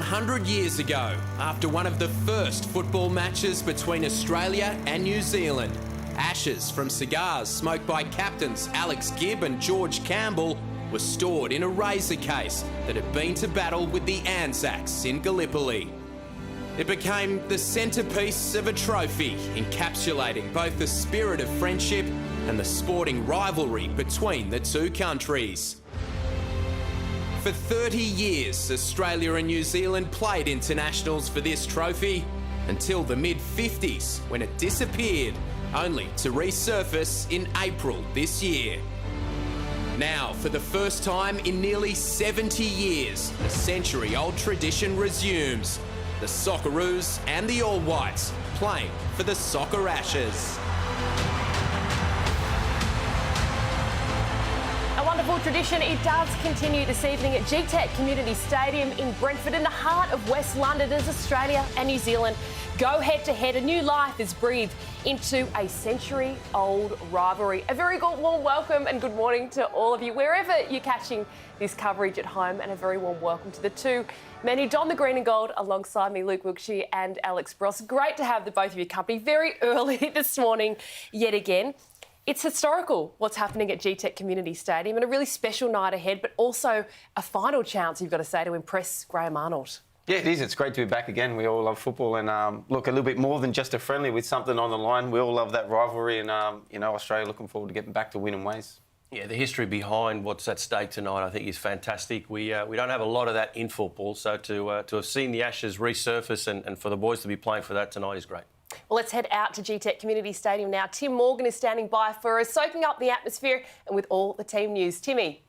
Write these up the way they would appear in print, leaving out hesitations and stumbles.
100 years ago, after one of the first football matches between Australia and New Zealand, ashes from cigars smoked by captains Alex Gibb and George Campbell were stored in a razor case that had been to battle with the Anzacs in Gallipoli. It became the centrepiece of a trophy, encapsulating both the spirit of friendship and the sporting rivalry between the two countries. For 30 years, Australia and New Zealand played internationals for this trophy until the mid-50s, when it disappeared, only to resurface in April this year. Now, for the first time in nearly 70 years, a century-old tradition resumes. The Socceroos and the All Whites playing for the Soccer Ashes. A wonderful tradition. It does continue this evening at GTEC Community Stadium in Brentford, in the heart of West London, as Australia and New Zealand go head-to-head. A new life is breathed into a century-old rivalry. A very good warm welcome and good morning to all of you, wherever you're catching this coverage at home, and a very warm welcome to the two men who don the green and gold alongside me, Luke Wilkshire and Alex Bross. Great to have the both of you company very early this morning yet again. It's historical what's happening at GTEC Community Stadium, and a really special night ahead, but also a final chance, you've got to say, to impress Graham Arnold. Yeah, it is. It's great to be back again. We all love football, and look, a little bit more than just a friendly with something on the line. We all love that rivalry, and Australia looking forward to getting back to winning ways. Yeah, the history behind what's at stake tonight, I think, is fantastic. We don't have a lot of that in football, so to have seen the Ashes resurface and for the boys to be playing for that tonight is great. Well, let's head out to GTEC Community Stadium now. Tim Morgan is standing by for us, soaking up the atmosphere and with all the team news. Timmy.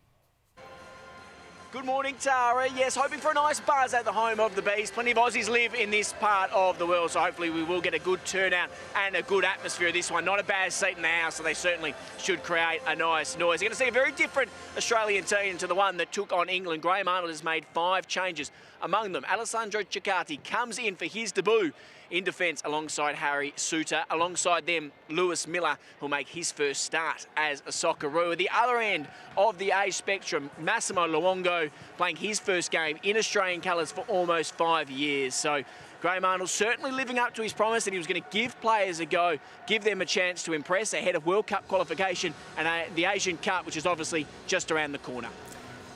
Good morning, Tara. Yes, hoping for a nice buzz at the home of the Bees. Plenty of Aussies live in this part of the world, so hopefully we will get a good turnout and a good atmosphere this one. Not a bad seat in the house, so they certainly should create a nice noise. You're going to see a very different Australian team to the one that took on England. Graham Arnold has made 5 changes. Among them, Alessandro Cecchetti comes in for his debut in defence alongside Harry Suter. Alongside them, Lewis Miller will make his first start as a Socceroo. At the other end of the age spectrum, Massimo Luongo playing his first game in Australian colours for almost 5 years. So Graham Arnold certainly living up to his promise that he was going to give players a go, give them a chance to impress ahead of World Cup qualification and the Asian Cup, which is obviously just around the corner.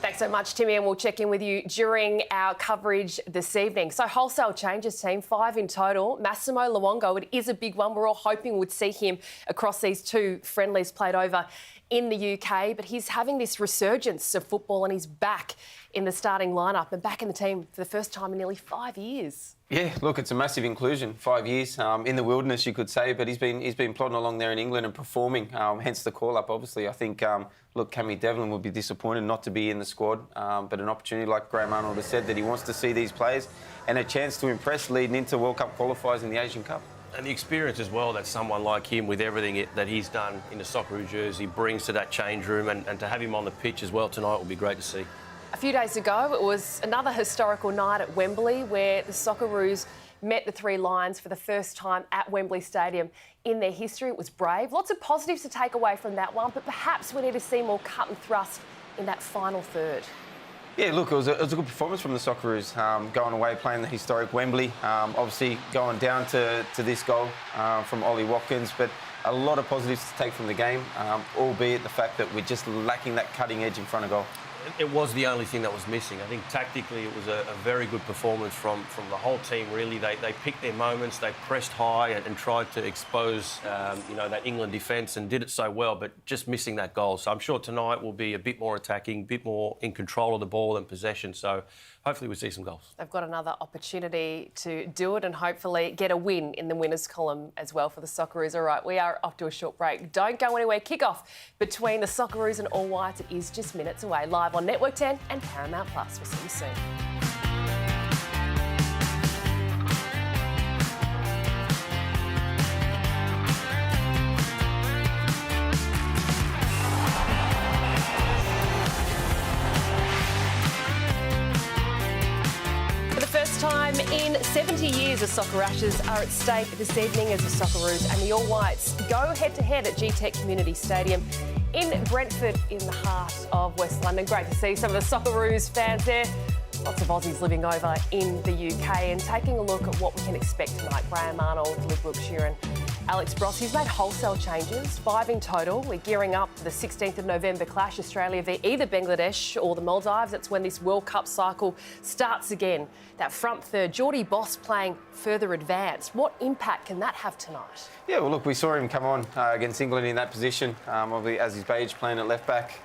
Thanks so much, Timmy, and we'll check in with you during our coverage this evening. So wholesale changes, team, 5 in total. Massimo Luongo, it is a big one. We're all hoping we'd see him across these 2 friendlies played over in the UK, but he's having this resurgence of football and he's back in the starting lineup and back in the team for the first time in nearly 5 years. Yeah, look, it's a massive inclusion. 5 years in the wilderness, you could say, but he's been plodding along there in England and performing. Hence the call-up. Obviously, I think Cammy Devlin would be disappointed not to be in the squad, but an opportunity, like Graham Arnold has said, that he wants to see these players and a chance to impress leading into World Cup qualifiers in the Asian Cup. And the experience as well that someone like him, with everything that he's done in the Socceroo jersey, brings to that change room, and to have him on the pitch as well tonight will be great to see. A few days ago, it was another historical night at Wembley where the Socceroos met the 3 Lions for the first time at Wembley Stadium in their history. It was brave. Lots of positives to take away from that one, but perhaps we need to see more cut and thrust in that final third. Yeah, look, it was a good performance from the Socceroos, going away, playing the historic Wembley, obviously going down to this goal from Ollie Watkins, but a lot of positives to take from the game, albeit the fact that we're just lacking that cutting edge in front of goal. It was the only thing that was missing. I think tactically it was a very good performance from the whole team, really. They picked their moments, they pressed high and tried to expose that England defence and did it so well, but just missing that goal. So I'm sure tonight will be a bit more attacking, a bit more in control of the ball and possession. So hopefully we'll see some goals. They've got another opportunity to do it and hopefully get a win in the winners column as well for the Socceroos. All right, we are off to a short break. Don't go anywhere. Kick-off between the Socceroos and All Whites. It is just minutes away, live on Network 10 and Paramount+. We'll see you soon. Time in 70 years, the Soccer Ashes are at stake this evening as the Socceroos and the All Whites go head-to-head at GTEC Community Stadium in Brentford in the heart of West London. Great to see some of the Socceroos fans there Lots of Aussies living over in the UK and taking a look at what we can expect tonight. Graham Arnold, Liv Brooke-Sheeran, Alex Brossi's made wholesale changes, 5 in total. We're gearing up for the 16th of November clash, Australia v either Bangladesh or the Maldives. That's when this World Cup cycle starts again. That front third, Geordie Boss playing further advanced. What impact can that have tonight? Yeah, well, look, we saw him come on against England in that position, obviously as his age playing at left back.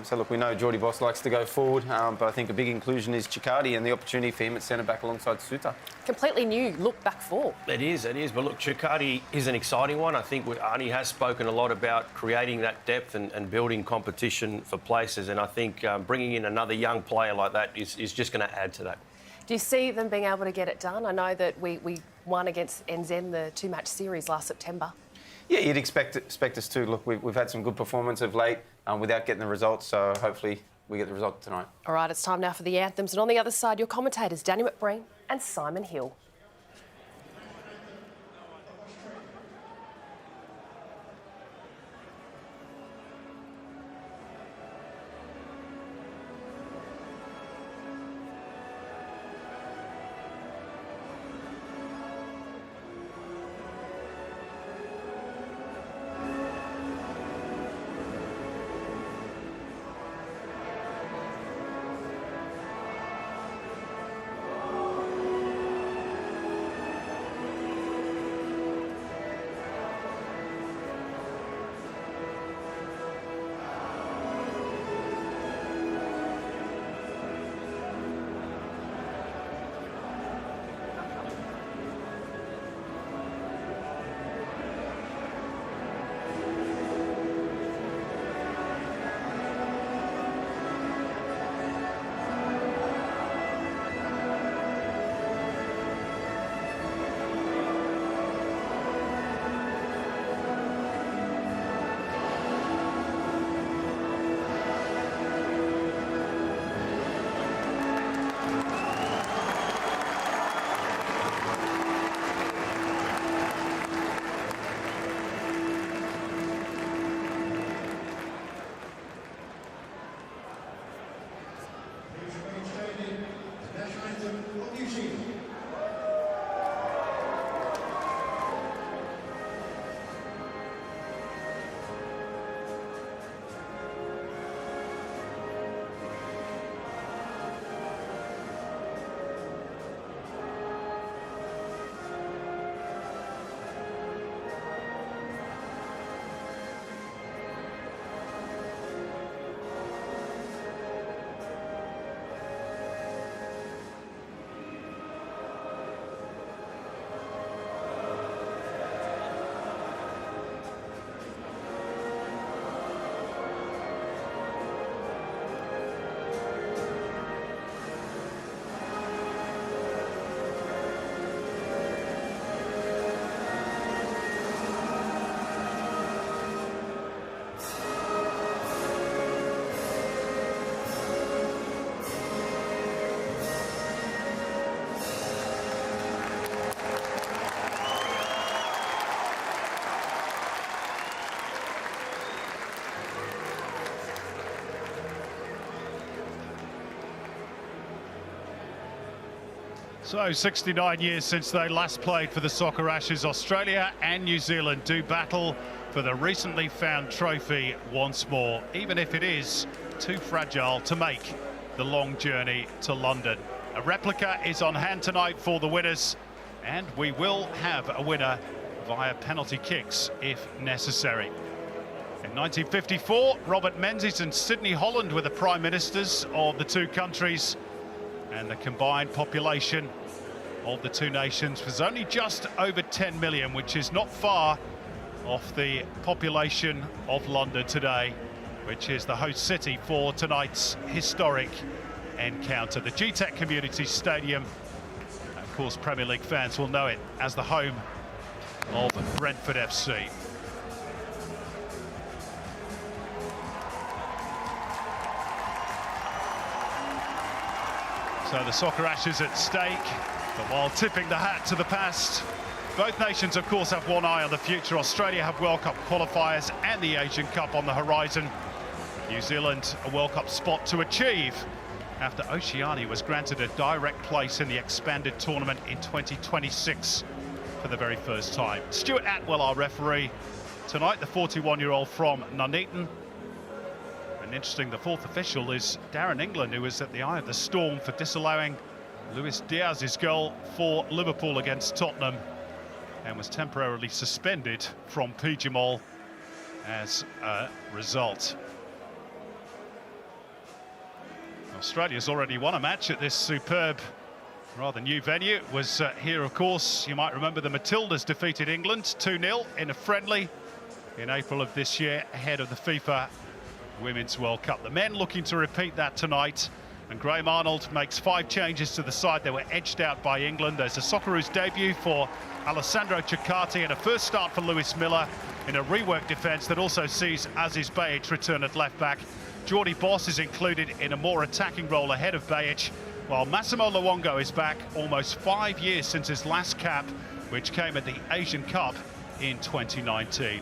So, look, we know Geordie Boss likes to go forward, but I think a big inclusion is Chicardi and the opportunity for him at centre back alongside Suter. Completely new look back four. It is. But look, Chicardi is an exciting one. I think Arnie has spoken a lot about creating that depth and building competition for places. And I think bringing in another young player like that is just going to add to that. Do you see them being able to get it done? I know that we won against NZ the 2-match series last September. Yeah, you'd expect us to. Look, we've had some good performance of late without getting the results, so hopefully we get the result tonight. All right, it's time now for the anthems. And on the other side, your commentators, Danny McBreen and Simon Hill. So 69 years since they last played for the Soccer Ashes, Australia and New Zealand do battle for the recently found trophy once more, even if it is too fragile to make the long journey to London. A replica is on hand tonight for the winners, and we will have a winner via penalty kicks if necessary. In 1954, Robert Menzies and Sidney Holland were the prime ministers of the two countries, and the combined population of the two nations was only just over 10 million, which is not far off the population of London today, which is the host city for tonight's historic encounter. The GTEC Community Stadium, of course, Premier League fans will know it as the home of Brentford FC. So the Soccer Ashes at stake, but while tipping the hat to the past, both nations, of course, have one eye on the future. Australia have World Cup qualifiers and the Asian Cup on the horizon. New Zealand, a World Cup spot to achieve. after Oceania was granted a direct place in the expanded tournament in 2026 for the very first time. Stuart Atwell, our referee tonight, the 41-year-old from Nuneaton. And interesting, the fourth official is Darren England, who was at the eye of the storm for disallowing Luis Diaz's goal for Liverpool against Tottenham, and was temporarily suspended from PGMOL as a result. Australia's already won a match at this superb, rather new venue. It was here, of course, you might remember the Matildas defeated England 2-0 in a friendly in April of this year ahead of the FIFA Women's World Cup. The men looking to repeat that tonight, and Graham Arnold makes 5 changes to the side. They were edged out by England. There's a Socceroos debut for Alessandro Ciccati and a first start for Lewis Miller in a reworked defence that also sees Aziz Bayic return at left back. Jordy Boss is included in a more attacking role ahead of Bayic, while Massimo Luongo is back almost 5 years since his last cap, which came at the Asian Cup in 2019.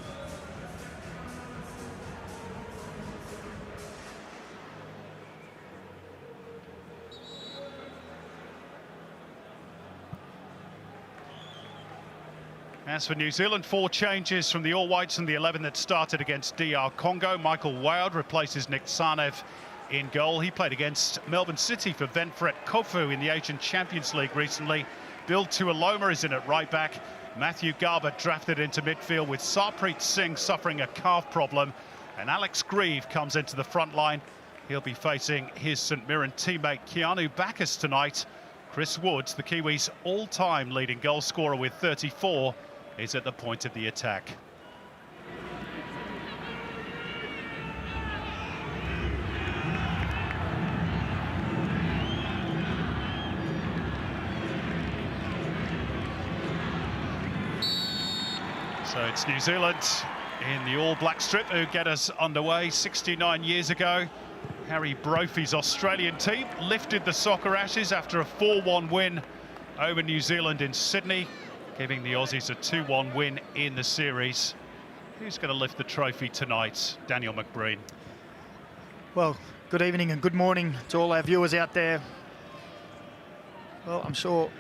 As for New Zealand, 4 changes from the All Whites and the 11 that started against DR Congo. Michael Ward replaces Nick Sarnev in goal. He played against Melbourne City for Venfret Kofu in the Asian Champions League recently. Bill Tuiloma is in at right back. Matthew Garbutt drafted into midfield, with Sarpreet Singh suffering a calf problem. And Alex Grieve comes into the front line. He'll be facing his St Mirren teammate Keanu Bacchus tonight. Chris Woods, the Kiwis' all-time leading goal scorer with 34, is at the point of the attack. So it's New Zealand in the all-black strip who get us underway 69 years ago. Harry Brophy's Australian team lifted the Soccer Ashes after a 4-1 win over New Zealand in Sydney, giving the Aussies a 2-1 win in the series. Who's going to lift the trophy tonight? Daniel McBreen. Well, good evening and good morning to all our viewers out there. Well, I'm sure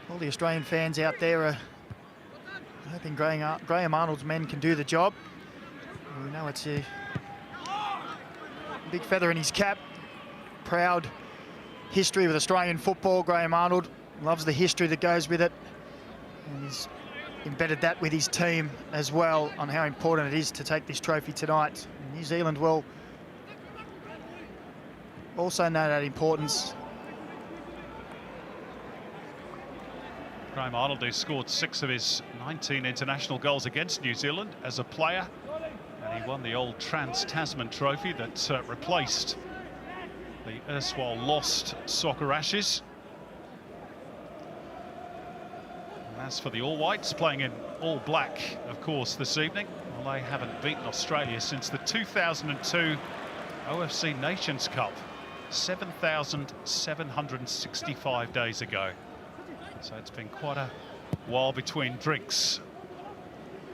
all the Australian fans out there are hoping Graham Arnold's men can do the job. We know it's a big feather in his cap. Proud history with Australian football. Graham Arnold loves the history that goes with it, and he's embedded that with his team as well on how important it is to take this trophy tonight. New Zealand will also know that importance. Graham Arnold, who scored 6 of his 19 international goals against New Zealand as a player, and he won the old Trans-Tasman Trophy that replaced the erstwhile lost Soccer Ashes. And as for the All Whites, playing in all black, of course, this evening, well, they haven't beaten Australia since the 2002 OFC Nations Cup, 7,765 days ago. So it's been quite a while between drinks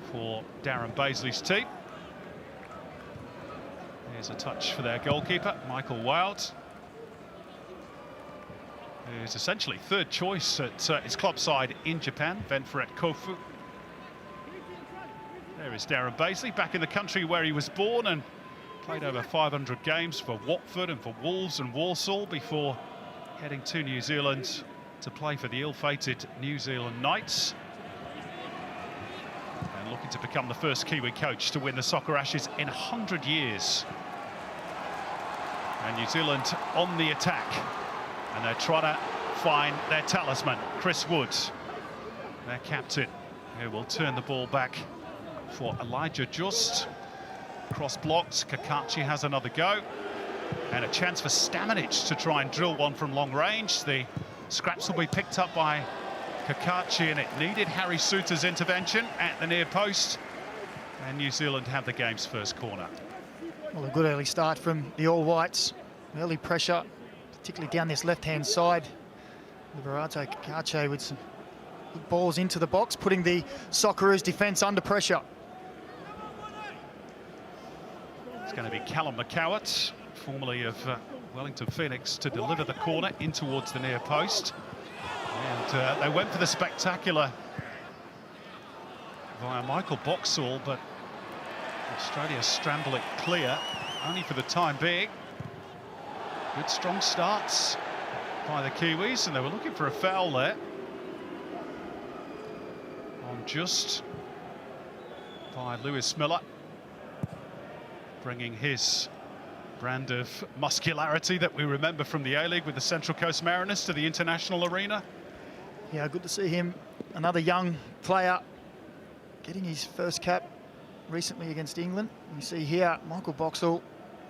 for Darren Baisley's team. Here's a touch for their goalkeeper, Michael Ward, who's essentially third choice at his club side in Japan, Venfret Kofu. There is Darren Baisley, back in the country where he was born and played over 500 games for Watford and for Wolves and Walsall before heading to New Zealand to play for the ill-fated New Zealand Knights, and looking to become the first Kiwi coach to win the Soccer Ashes in 100 years. And New Zealand on the attack, and they're trying to find their talisman, Chris Woods, their captain, who will turn the ball back for Elijah Just. Cross blocked, Kakachi has another go, and a chance for Stamanic to try and drill one from long range. The scraps will be picked up by Kakachi, and it needed Harry Souttar's intervention at the near post, and New Zealand have the game's first corner. Well, a good early start from the All Whites. Early pressure, particularly down this left-hand side. Liberato Kakachi with some good balls into the box, putting the Socceroos defence under pressure. It's going to be Callum McCowart, formerly of Wellington Phoenix to deliver the corner in towards the near post. And they went for the spectacular via Michael Boxall, but Australia scramble it clear, only for the time being. Good strong starts by the Kiwis, and they were looking for a foul there. On just by Lewis Miller, bringing his brand of muscularity that we remember from the A-League with the Central Coast Mariners to the international arena. Yeah, good to see him. Another young player getting his first cap recently against England. You see here, Michael Boxall,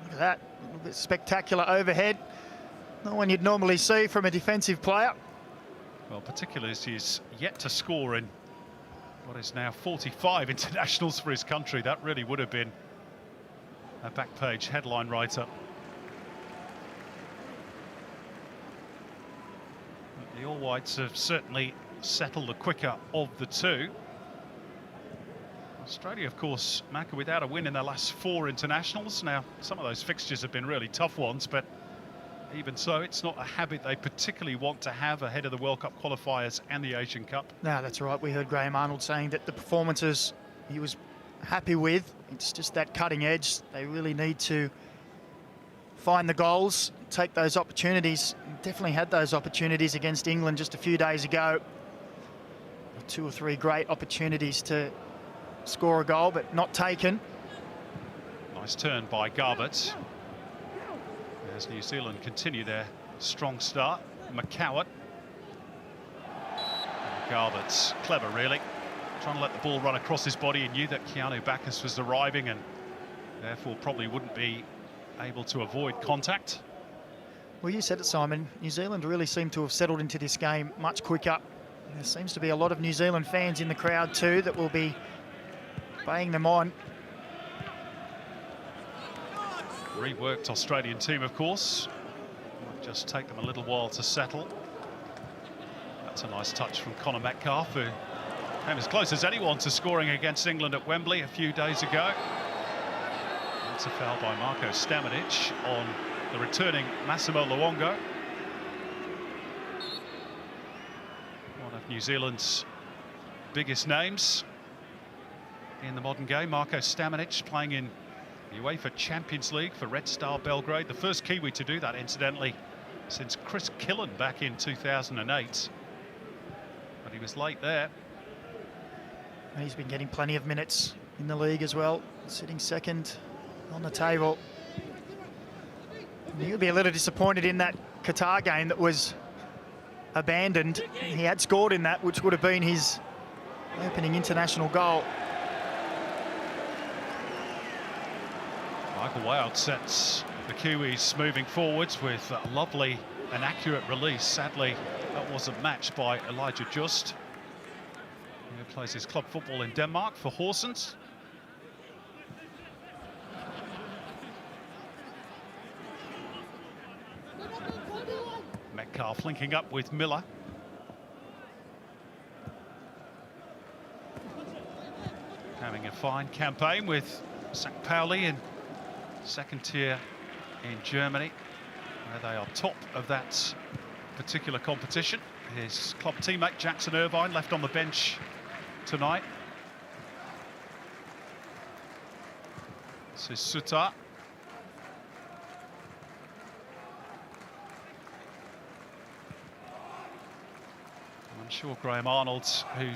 look at that, a little bit spectacular overhead. Not one you'd normally see from a defensive player. Well, particularly as he's yet to score in what is now 45 internationals for his country. That really would have been a back page headline writer. But the All Whites have certainly settled the quicker of the two. Australia, of course, Macca, without a win in their last 4 internationals. Now, some of those fixtures have been really tough ones, but even so, it's not a habit they particularly want to have ahead of the World Cup qualifiers and the Asian Cup. No, that's right. We heard Graham Arnold saying that the performances he was happy with, it's just that cutting edge. They really need to find the goals, take those opportunities. Definitely had those opportunities against England just a few days ago. 2 or 3 great opportunities to score a goal, but not taken. Nice turn by Garbett. As New Zealand continue their strong start. McCowart. Garbett's clever, really. Trying to let the ball run across his body. He knew that Keanu Bacchus was arriving and therefore probably wouldn't be able to avoid contact. Well, you said it, Simon. New Zealand really seem to have settled into this game much quicker. There seems to be a lot of New Zealand fans in the crowd too that will be baying them on. Reworked Australian team, of course. Might just take them a little while to settle. That's a nice touch from Connor Metcalfe, who came as close as anyone to scoring against England at Wembley a few days ago. That's a foul by Marko Stamanic on the returning Massimo Luongo. One of New Zealand's biggest names in the modern game. Marko Stamanic playing in the UEFA Champions League for Red Star Belgrade. The first Kiwi to do that, incidentally, since Chris Killen back in 2008. But he was late there. And he's been getting plenty of minutes in the league as well, sitting second on the table. He'll be a little disappointed in that Qatar game that was abandoned. He had scored in that, which would have been his opening international goal. Michael Wilde sets the Kiwis moving forwards with a lovely and accurate release. Sadly, that wasn't matched by Elijah Just, who plays his club football in Denmark for Horsens. Metcalfe linking up with Miller. Having a fine campaign with St. Pauli in second tier in Germany, where they are top of that particular competition. His club teammate Jackson Irvine left on the bench tonight. This is Suta. I'm sure Graham Arnold, who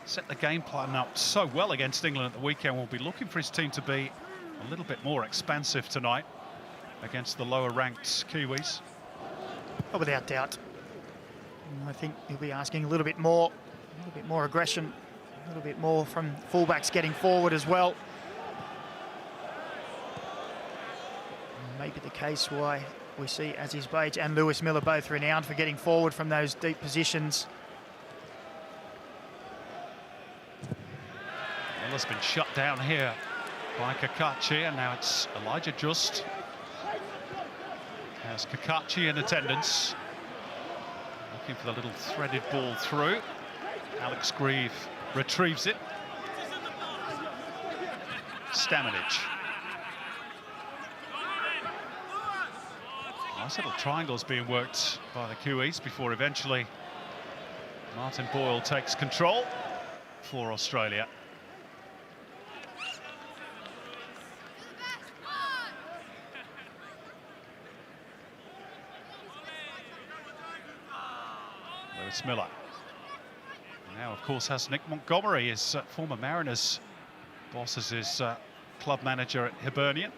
set the game plan up so well against England at the weekend, will be looking for his team to be a little bit more expansive tonight against the lower ranked Kiwis. Oh, without doubt. I think he'll be asking a little bit more aggression, a little bit more from fullbacks getting forward as well. Maybe the case why we see Aziz Bage and Lewis Miller both renowned for getting forward from those deep positions. Miller's been shut down here by Kakachi, and now it's Elijah Just. Has Kakachi in attendance. Looking for the little threaded ball through. Alex Grieve retrieves it. Stamanic. Nice little triangles being worked by the Kiwis before eventually Martin Boyle takes control for Australia. Lewis Miller. Now, of course, has Nick Montgomery, his former Mariners boss, as his club manager at Hibernian.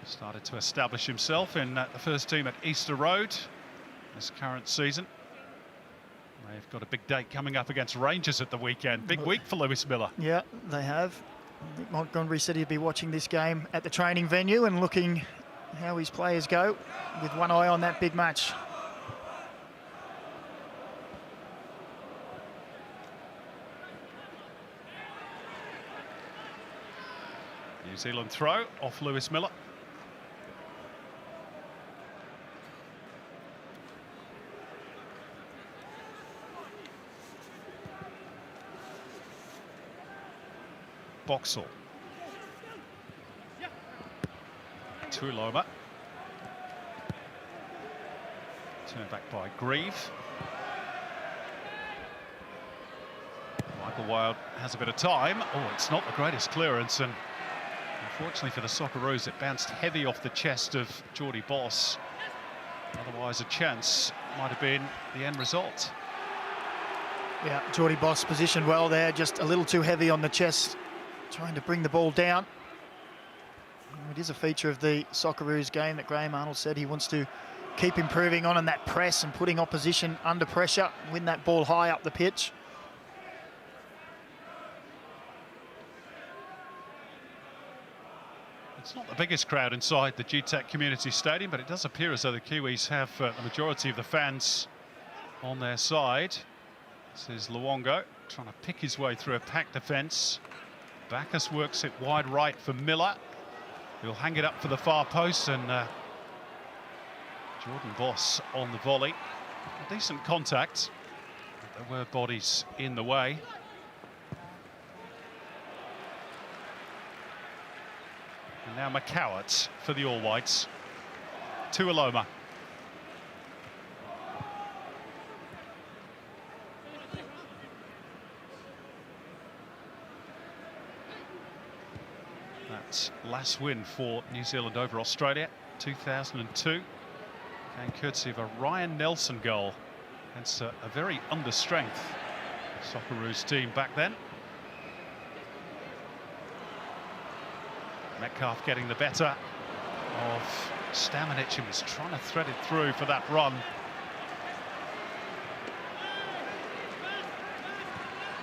Started to establish himself in the first team at Easter Road this current season. They've got a big date coming up against Rangers at the weekend. Big week for Lewis Miller. Yeah, they have. Nick Montgomery said he'd be watching this game at the training venue and looking how his players go with one eye on that big match. New Zealand throw off Lewis Miller. Boxall. Tuiloma. Turned back by Grieve. Michael Wilde has a bit of time. Oh, it's not the greatest clearance, and unfortunately for the Socceroos, it bounced heavy off the chest of Geordie Boss. Otherwise, a chance might have been the end result. Yeah, Geordie Boss positioned well there, just a little too heavy on the chest, trying to bring the ball down. It is a feature of the Socceroos game that Graham Arnold said he wants to keep improving on, and that press and putting opposition under pressure, win that ball high up the pitch. It's not the biggest crowd inside the GTEC Community Stadium, but it does appear as though the Kiwis have the majority of the fans on their side. This is Luongo trying to pick his way through a packed defence. Bacchus works it wide right for Miller. He'll hang it up for the far post, and Jordan Boss on the volley. A decent contact, but there were bodies in the way. And now McCowart for the All Whites. Tuiloma. That's last win for New Zealand over Australia, 2002. Came courtesy of a Ryan Nelson goal against a very understrength Socceroos team back then. Metcalf getting the better of Stamanic, and was trying to thread it through for that run.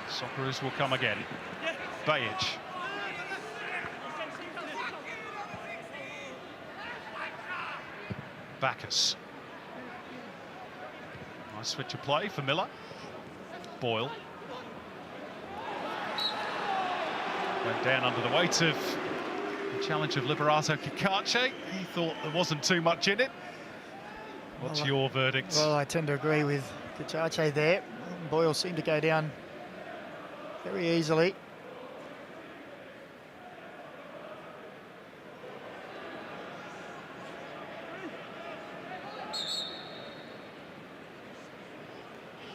Socceroos will come again. Bajic. Bacchus. Nice switch of play for Miller. Boyle. Went down under the weight of the challenge of Liberato Cacace. He thought there wasn't too much in it. What's your verdict? Well, I tend to agree with Cacace there. Boyle seemed to go down very easily.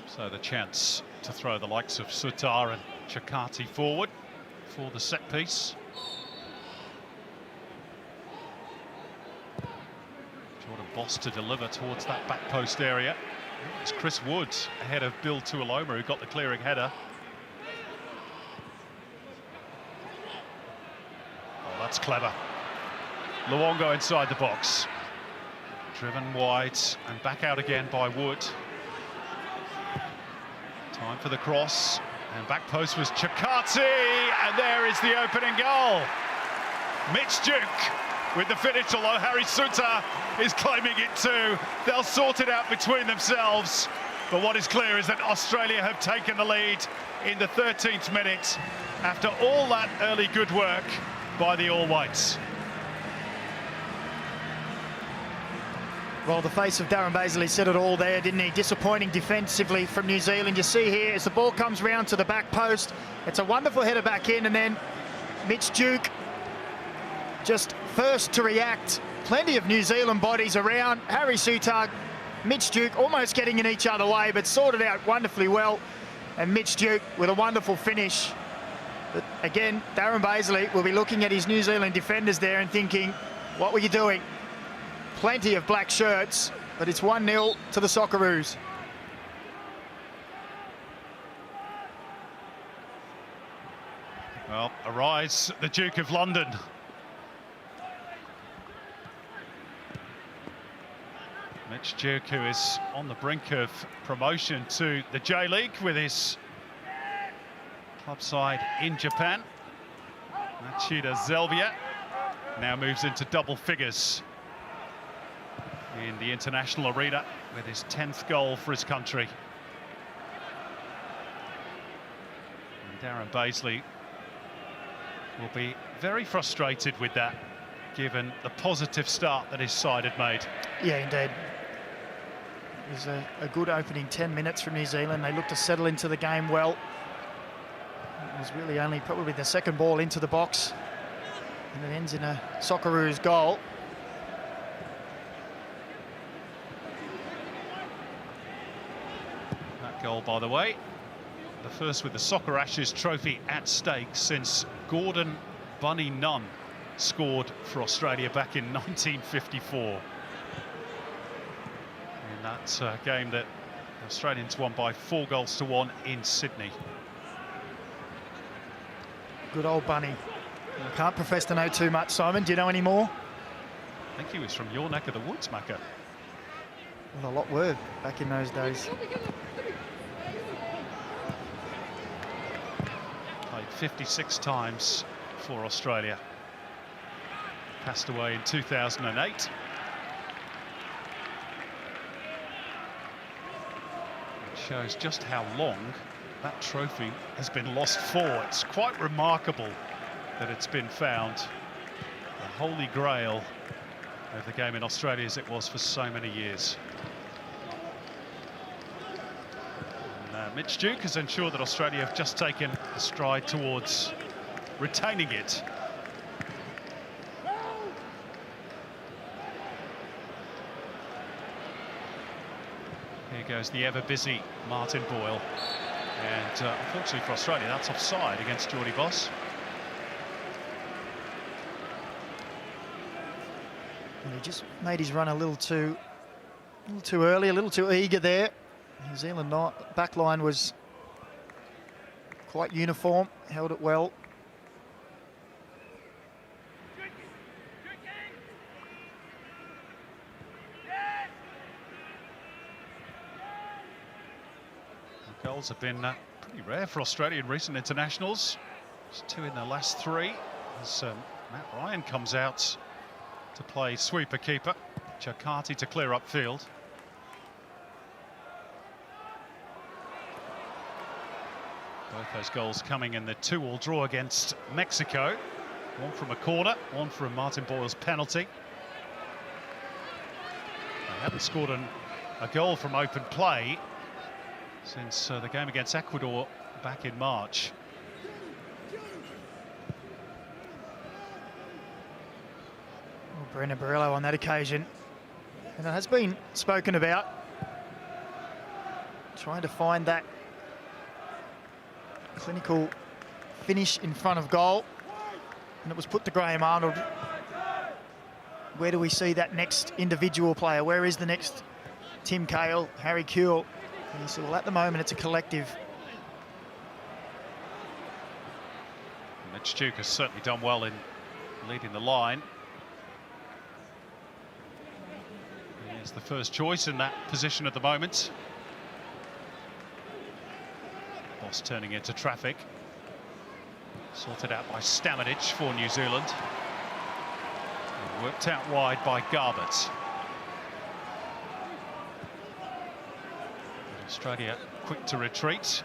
So the chance to throw the likes of Sutar and Chakati forward for the set piece. Jordan Boss to deliver towards that back post area. It's Chris Wood ahead of Bill Tuiloma, who got the clearing header. Oh, that's clever. Luongo inside the box. Driven wide and back out again by Wood. Time for the cross, and back post was Chakati, and there is the opening goal. Mitch Duke with the finish, although Harry Suter is claiming it too. They'll sort it out between themselves, but what is clear is that Australia have taken the lead in the 13th minute after all that early good work by the All Whites. Well, the face of Darren Bazley said it all there, didn't he? Disappointing defensively from New Zealand. You see here, as the ball comes round to the back post, it's a wonderful header back in, and then Mitch Duke just first to react, plenty of New Zealand bodies around. Harry Sutag, Mitch Duke almost getting in each other way, but sorted out wonderfully well. And Mitch Duke with a wonderful finish. But again, Darren Baisley will be looking at his New Zealand defenders there and thinking, what were you doing? Plenty of black shirts, but it's 1-0 to the Socceroos. Well, arise the Duke of London. Mitch Duke, who is on the brink of promotion to the J-League with his club side in Japan. Machida Zelvia now moves into double figures in the international arena with his 10th goal for his country. And Darren Baisley will be very frustrated with that, given the positive start that his side had made. Yeah, indeed. It was a good opening 10 minutes from New Zealand. They looked to settle into the game well. It was really only probably the second ball into the box, and it ends in a Socceroos goal. That goal, by the way, the first with the Soccer Ashes trophy at stake since Gordon Bunny Nunn scored for Australia back in 1954. In that game that the Australians won by 4-1 in Sydney. Good old Bunny. I can't profess to know too much, Simon. Do you know any more? I think he was from your neck of the woods, Macca. Well, a lot were back in those days. Played 56 times for Australia. Passed away in 2008. It shows just how long that trophy has been lost for. It's quite remarkable that it's been found. The holy grail of the game in Australia, as it was for so many years. And, Mitch Duke has ensured that Australia have just taken a stride towards retaining it. Here goes the ever-busy Martin Boyle. And unfortunately for Australia, that's offside against Geordie Boss. And he just made his run a little too early, a little too eager there. New Zealand back line was quite uniform, held it well. Goals have been pretty rare for Australia in recent internationals. Just 2 in their last 3 as Matt Ryan comes out to play sweeper-keeper. Chakati to clear upfield. Both those goals coming in the 2-2 draw against Mexico. One from a corner, one from Martin Boyle's penalty. They haven't scored a goal from open play since the game against Ecuador back in March. Well, Brendan Barello on that occasion. And it has been spoken about. Trying to find that clinical finish in front of goal. And it was put to Graham Arnold. Where do we see that next individual player? Where is the next Tim Cahill, Harry Kewell? And he said, well, at the moment, it's a collective. Mitch Duke has certainly done well in leading the line. He is the first choice in that position at the moment. Boss turning into traffic. Sorted out by Stamanic for New Zealand. And worked out wide by Garbett. Australia quick to retreat.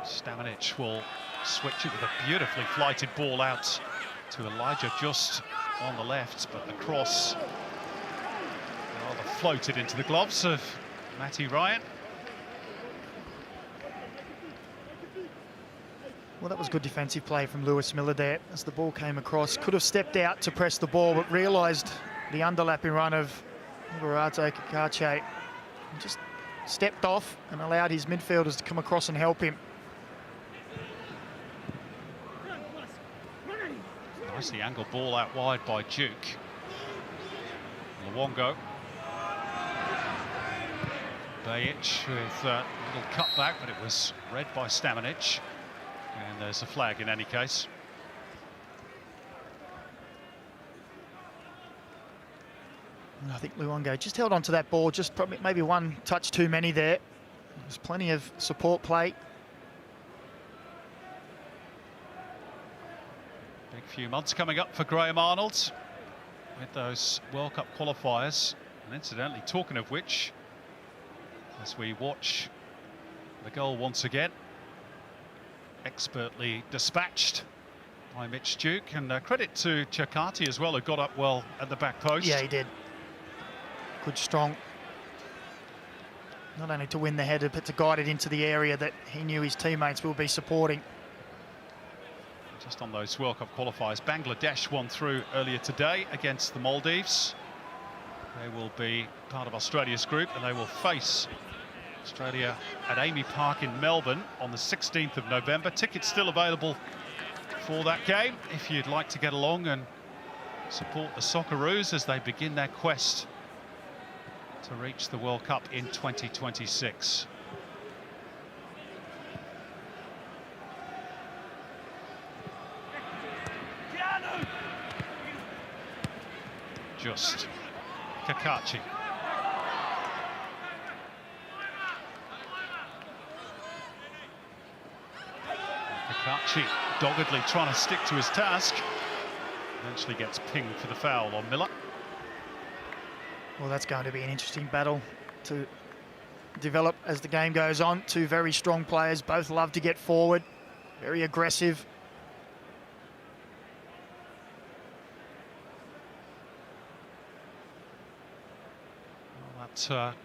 Stamanic will switch it with a beautifully flighted ball out to Elijah just on the left, but the cross rather floated into the gloves of Matty Ryan. Well, that was good defensive play from Lewis Miller there as the ball came across. Could have stepped out to press the ball, but realised the underlapping run of Barate Kakache and just stepped off and allowed his midfielders to come across and help him. Nicely angled ball out wide by Duke. Luongo. Bajic with a little cutback, but it was read by Stamanic. And there's a flag in any case. And I think Luongo just held on to that ball, just probably maybe one touch too many there. There's plenty of support play. Big few months coming up for Graham Arnold with those World Cup qualifiers. And incidentally, talking of which, as we watch the goal once again, expertly dispatched by Mitch Duke, and credit to Chakati as well, who got up well at the back post. Yeah, he did. Good, strong. Not only to win the header, but to guide it into the area that he knew his teammates will be supporting. Just on those World Cup qualifiers, Bangladesh won through earlier today against the Maldives. They will be part of Australia's group, and they will face Australia at Amy Park in Melbourne on the 16th of November. Tickets still available for that game if you'd like to get along and support the Socceroos as they begin their quest to reach the World Cup in 2026. Just Kakachi. Kakachi doggedly trying to stick to his task. Eventually gets pinged for the foul on Miller. Well, that's going to be an interesting battle to develop as the game goes on. Two very strong players, both love to get forward, very aggressive. Well, that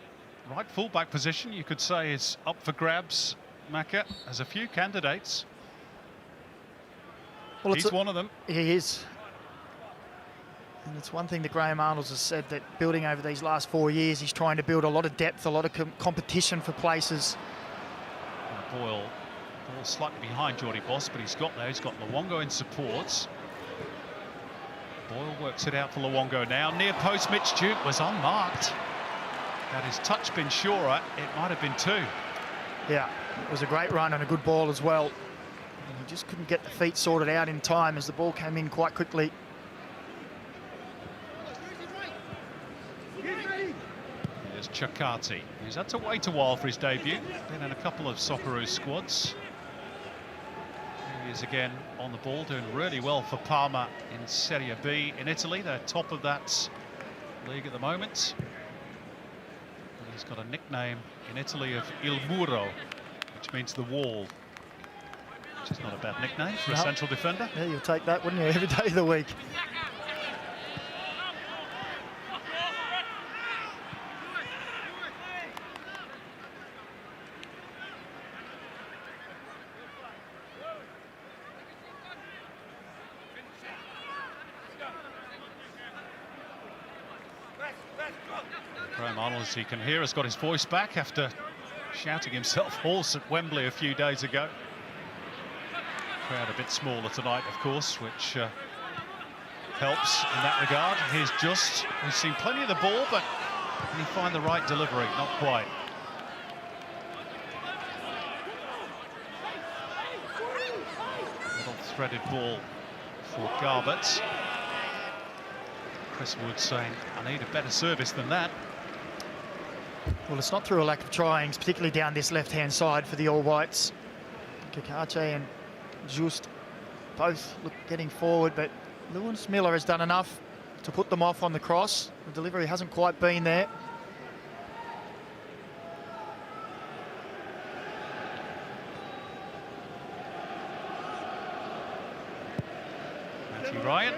right fullback position, you could say, is up for grabs. Macca has a few candidates. Well, he's one of them. He is. And it's one thing that Graham Arnold has said, that building over these last 4 years, he's trying to build a lot of depth, a lot of competition for places. Boyle slightly behind Geordie Boss, but he's got there. He's got Luongo in supports. Boyle works it out for Luongo now. Near post, Mitch Duke was unmarked. Had his touch been surer, it might have been two. Yeah, it was a great run and a good ball as well. And he just couldn't get the feet sorted out in time as the ball came in quite quickly. Here's Chakati. He's had to wait a while for his debut. Been in a couple of Socceroos squads. Here he is again on the ball, doing really well for Parma in Serie B in Italy. They're top of that league at the moment. And he's got a nickname in Italy of Il Muro, which means the wall. Which is not a bad nickname for a central defender. Yeah, you'll take that, wouldn't you, every day of the week. Graham Arnold, as you can hear, has got his voice back after shouting himself hoarse at Wembley a few days ago. Crowd a bit smaller tonight, of course, which helps in that regard. Here's Just, we've seen plenty of the ball, but can he find the right delivery? Not quite. Little threaded ball for Garbett. Chris Wood saying, I need a better service than that. Well, it's not through a lack of tryings, particularly down this left-hand side for the All Whites. Kakache and Just both getting forward, but Lewis Miller has done enough to put them off on the cross. The delivery hasn't quite been there. Matthew Ryan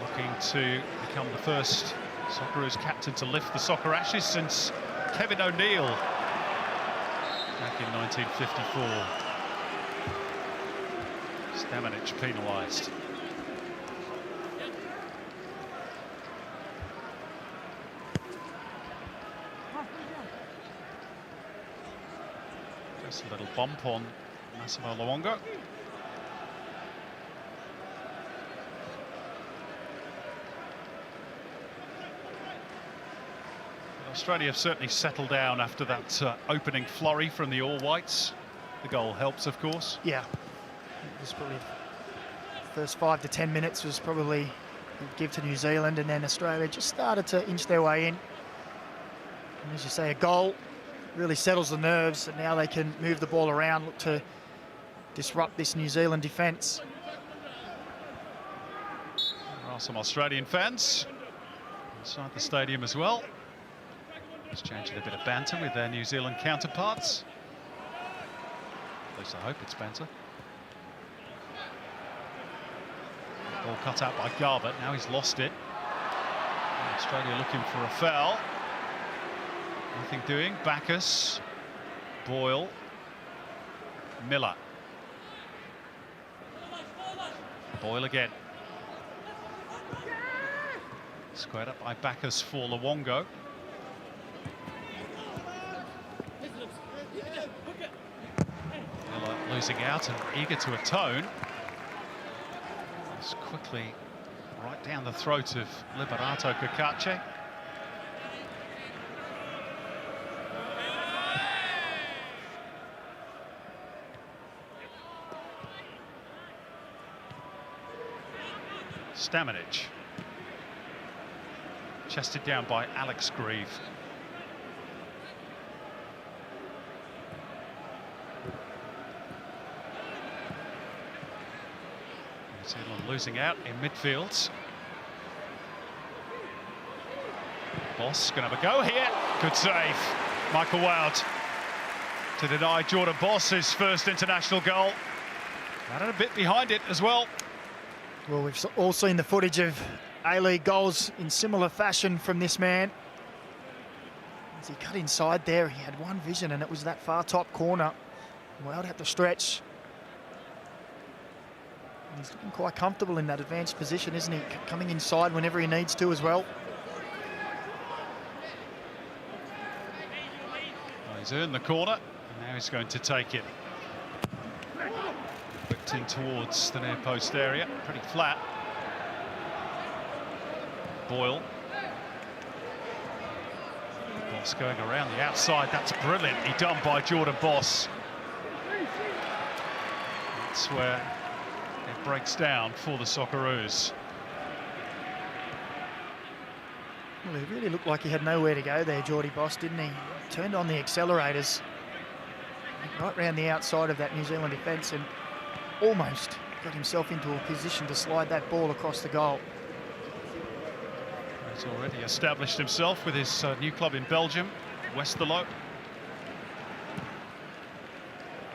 looking to become the first Socceroos captain to lift the Soccer Ashes since Kevin O'Neill back in 1954. Stamenic penalised. Just a little bump on Massimo Luongo. Australia have certainly settled down after that opening flurry from the All Whites. The goal helps, of course. Yeah, it was probably the first 5 to 10 minutes was probably a give to New Zealand, and then Australia just started to inch their way in. And as you say, a goal really settles the nerves, and now they can move the ball around, look to disrupt this New Zealand defence. There are some Australian fans inside the stadium as well. Exchanging a bit of banter with their New Zealand counterparts. At least I hope it's banter. Ball cut out by Garbutt. Now he's lost it. Australia looking for a foul. Nothing doing. Bacchus, Boyle, Miller. Boyle again. Squared up by Bacchus for Luongo. Miller losing out and eager to atone. It's quickly right down the throat of Liberato Cacace. Stamenic. Chested down by Alex Grieve. New Zealand losing out in midfield. Boss gonna have a go here. Good save. Michael Wild to deny Jordan Boss his first international goal. Had a bit behind it as well. Well, we've all seen the footage of A-League goals in similar fashion from this man. As he cut inside there, he had one vision, and it was that far top corner. Wild had to stretch. And he's looking quite comfortable in that advanced position, isn't he? Coming inside whenever he needs to as well. Well, he's earned the corner, and now he's going to take it. Whipped in towards the near post area, pretty flat. Boyle. Boss going around the outside. That's brilliantly done by Jordan Boss. That's where it breaks down for the Socceroos. Well, he really looked like he had nowhere to go there, Geordie Boss, didn't he? Turned on the accelerators right round the outside of that New Zealand defence and almost got himself into a position to slide that ball across the goal. He's already established himself with his new club in Belgium, Westerlo.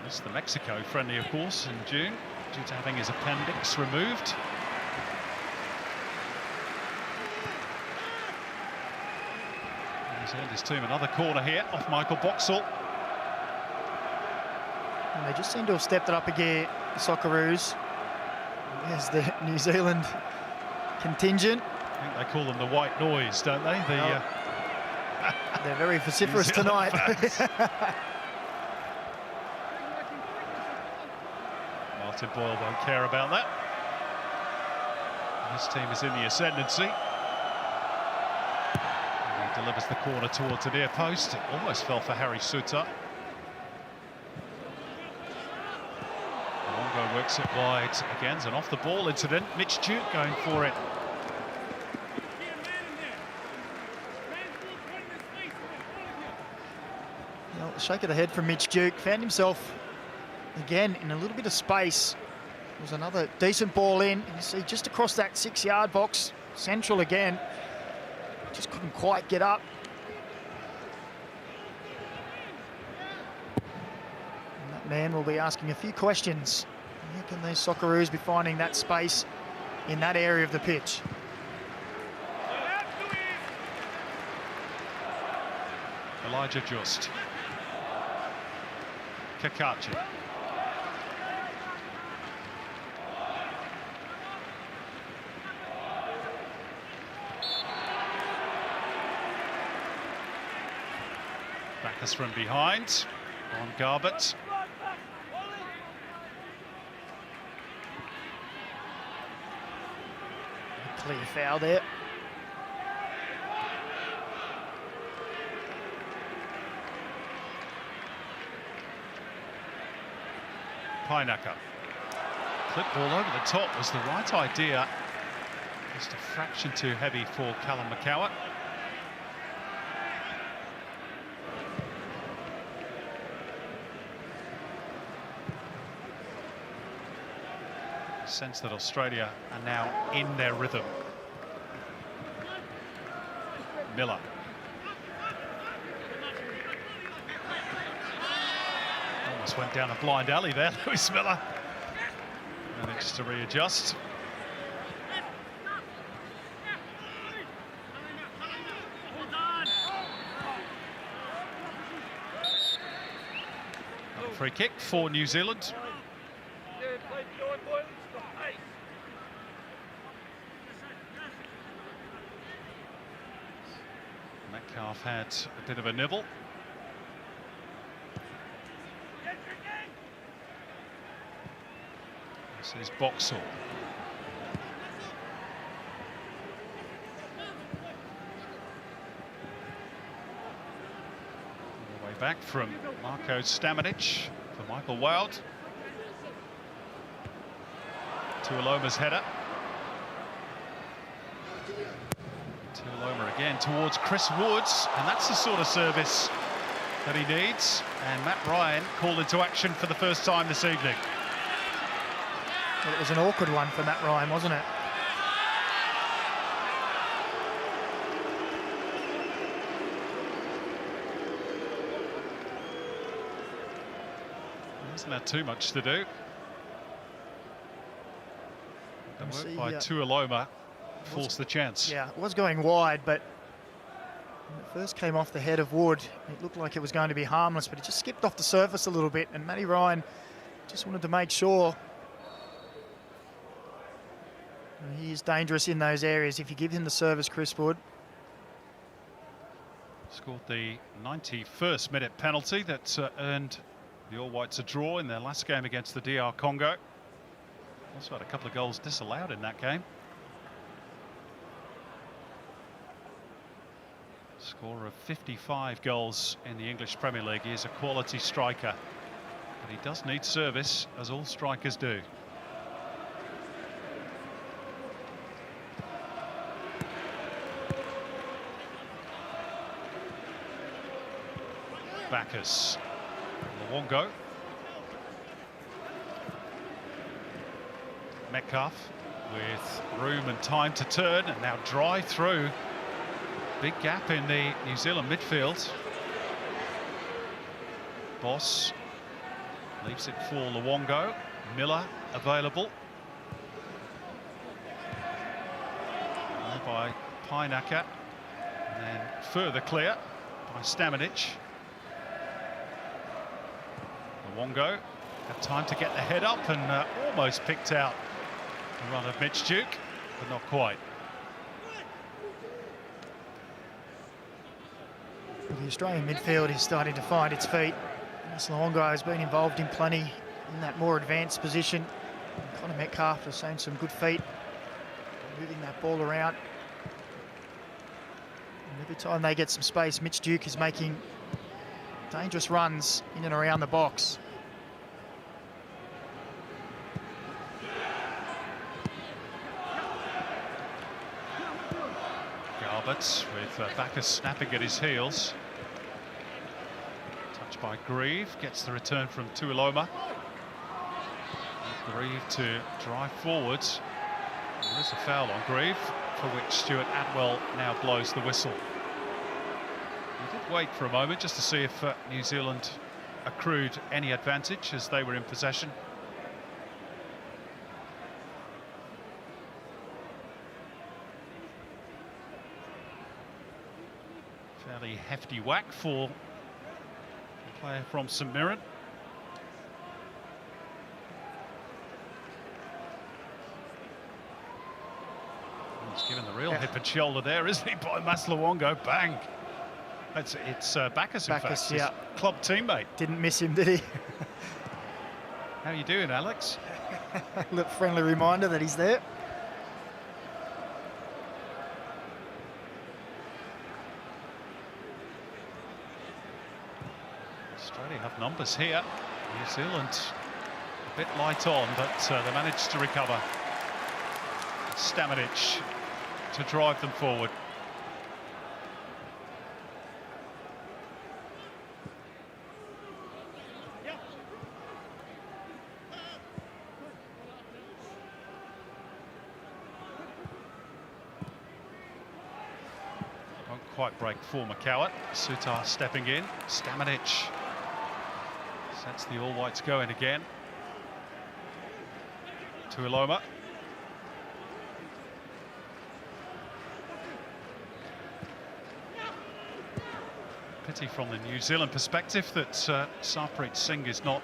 Missed the Mexico friendly, of course, in June, due to having his appendix removed. He's earned his team another corner here off Michael Boxall. And they just seem to have stepped it up a gear, the Socceroos. There's the New Zealand contingent. I think they call them the white noise, don't they? They're very vociferous tonight. Martin Boyle won't care about that. His team is in the ascendancy. And he delivers the corner towards the near post. It almost fell for Harry Suter. Luongo works it wide again. It's an off-the-ball incident. Mitch Duke going for it. Well, a shake of the head from Mitch Duke. Found himself again in a little bit of space. There was another decent ball in. You see just across that 6-yard box. Central again. Just couldn't quite get up. And that man will be asking a few questions. How can these Socceroos be finding that space in that area of the pitch? Elijah Just. Cacace. Bacchus from behind on Garbett. Clear foul there. Pinnacker. Clip ball over the top was the right idea. Just a fraction too heavy for Callum McCowart. Sense that Australia are now in their rhythm. Miller. Almost went down a blind alley there, Lewis Miller. Managed to readjust. Another free kick for New Zealand. Metcalf had a bit of a nibble. This is Boxall. All the way back from Marko Stamanic for Michael Wilde. Tuiloma's header. Tuiloma again towards Chris Woods, and that's the sort of service that he needs. And Matt Ryan called into action for the first time this evening. Well, it was an awkward one for Matt Ryan, wasn't it? Hasn't had too much to do. The work by Tuiloma forced the chance. Yeah, it was going wide, but when it first came off the head of Wood, it looked like it was going to be harmless, but it just skipped off the surface a little bit, and Matty Ryan just wanted to make sure. He is dangerous in those areas if you give him the service, Chris Wood. Scored the 91st minute penalty that earned the All Whites a draw in their last game against the DR Congo. Also had a couple of goals disallowed in that game. Scorer of 55 goals in the English Premier League. He is a quality striker, but he does need service, as all strikers do. Bacchus. Luongo. Metcalf with room and time to turn, and now drive through. Big gap in the New Zealand midfield. Boss leaves it for Luongo. Miller available. And by Pinnacker. And then further clear by Stamanic. Luongo had time to get the head up and almost picked out the run of Mitch Duke, but not quite. The Australian midfield is starting to find its feet. Luongo has been involved in plenty in that more advanced position. Connor Metcalf has shown some good feet, moving that ball around. And every time they get some space, Mitch Duke is making dangerous runs in and around the box. Garbett with Bacchus snapping at his heels. Touched by Grieve, gets the return from Tuiloma. Grieve to drive forwards. There is a foul on Grieve, for which Stuart Atwell now blows the whistle. He did wait for a moment just to see if New Zealand accrued any advantage as they were in possession. Fairly hefty whack for the player from St Mirren. He's given the real hip and shoulder there, isn't he, by Mas Luongo? Bang! It's Bacchus, in Bacchus, fact, his yeah. club teammate. Didn't miss him, did he? How you doing, Alex? Little friendly reminder that he's there. Australia have numbers here. New Zealand a bit light on, but they managed to recover. Stamanic to drive them forward. Won't quite break for Macauat. Sutar stepping in. Stamanic sets the All Whites going again. To Iloma. Pity from the New Zealand perspective that Sarpreet Singh is not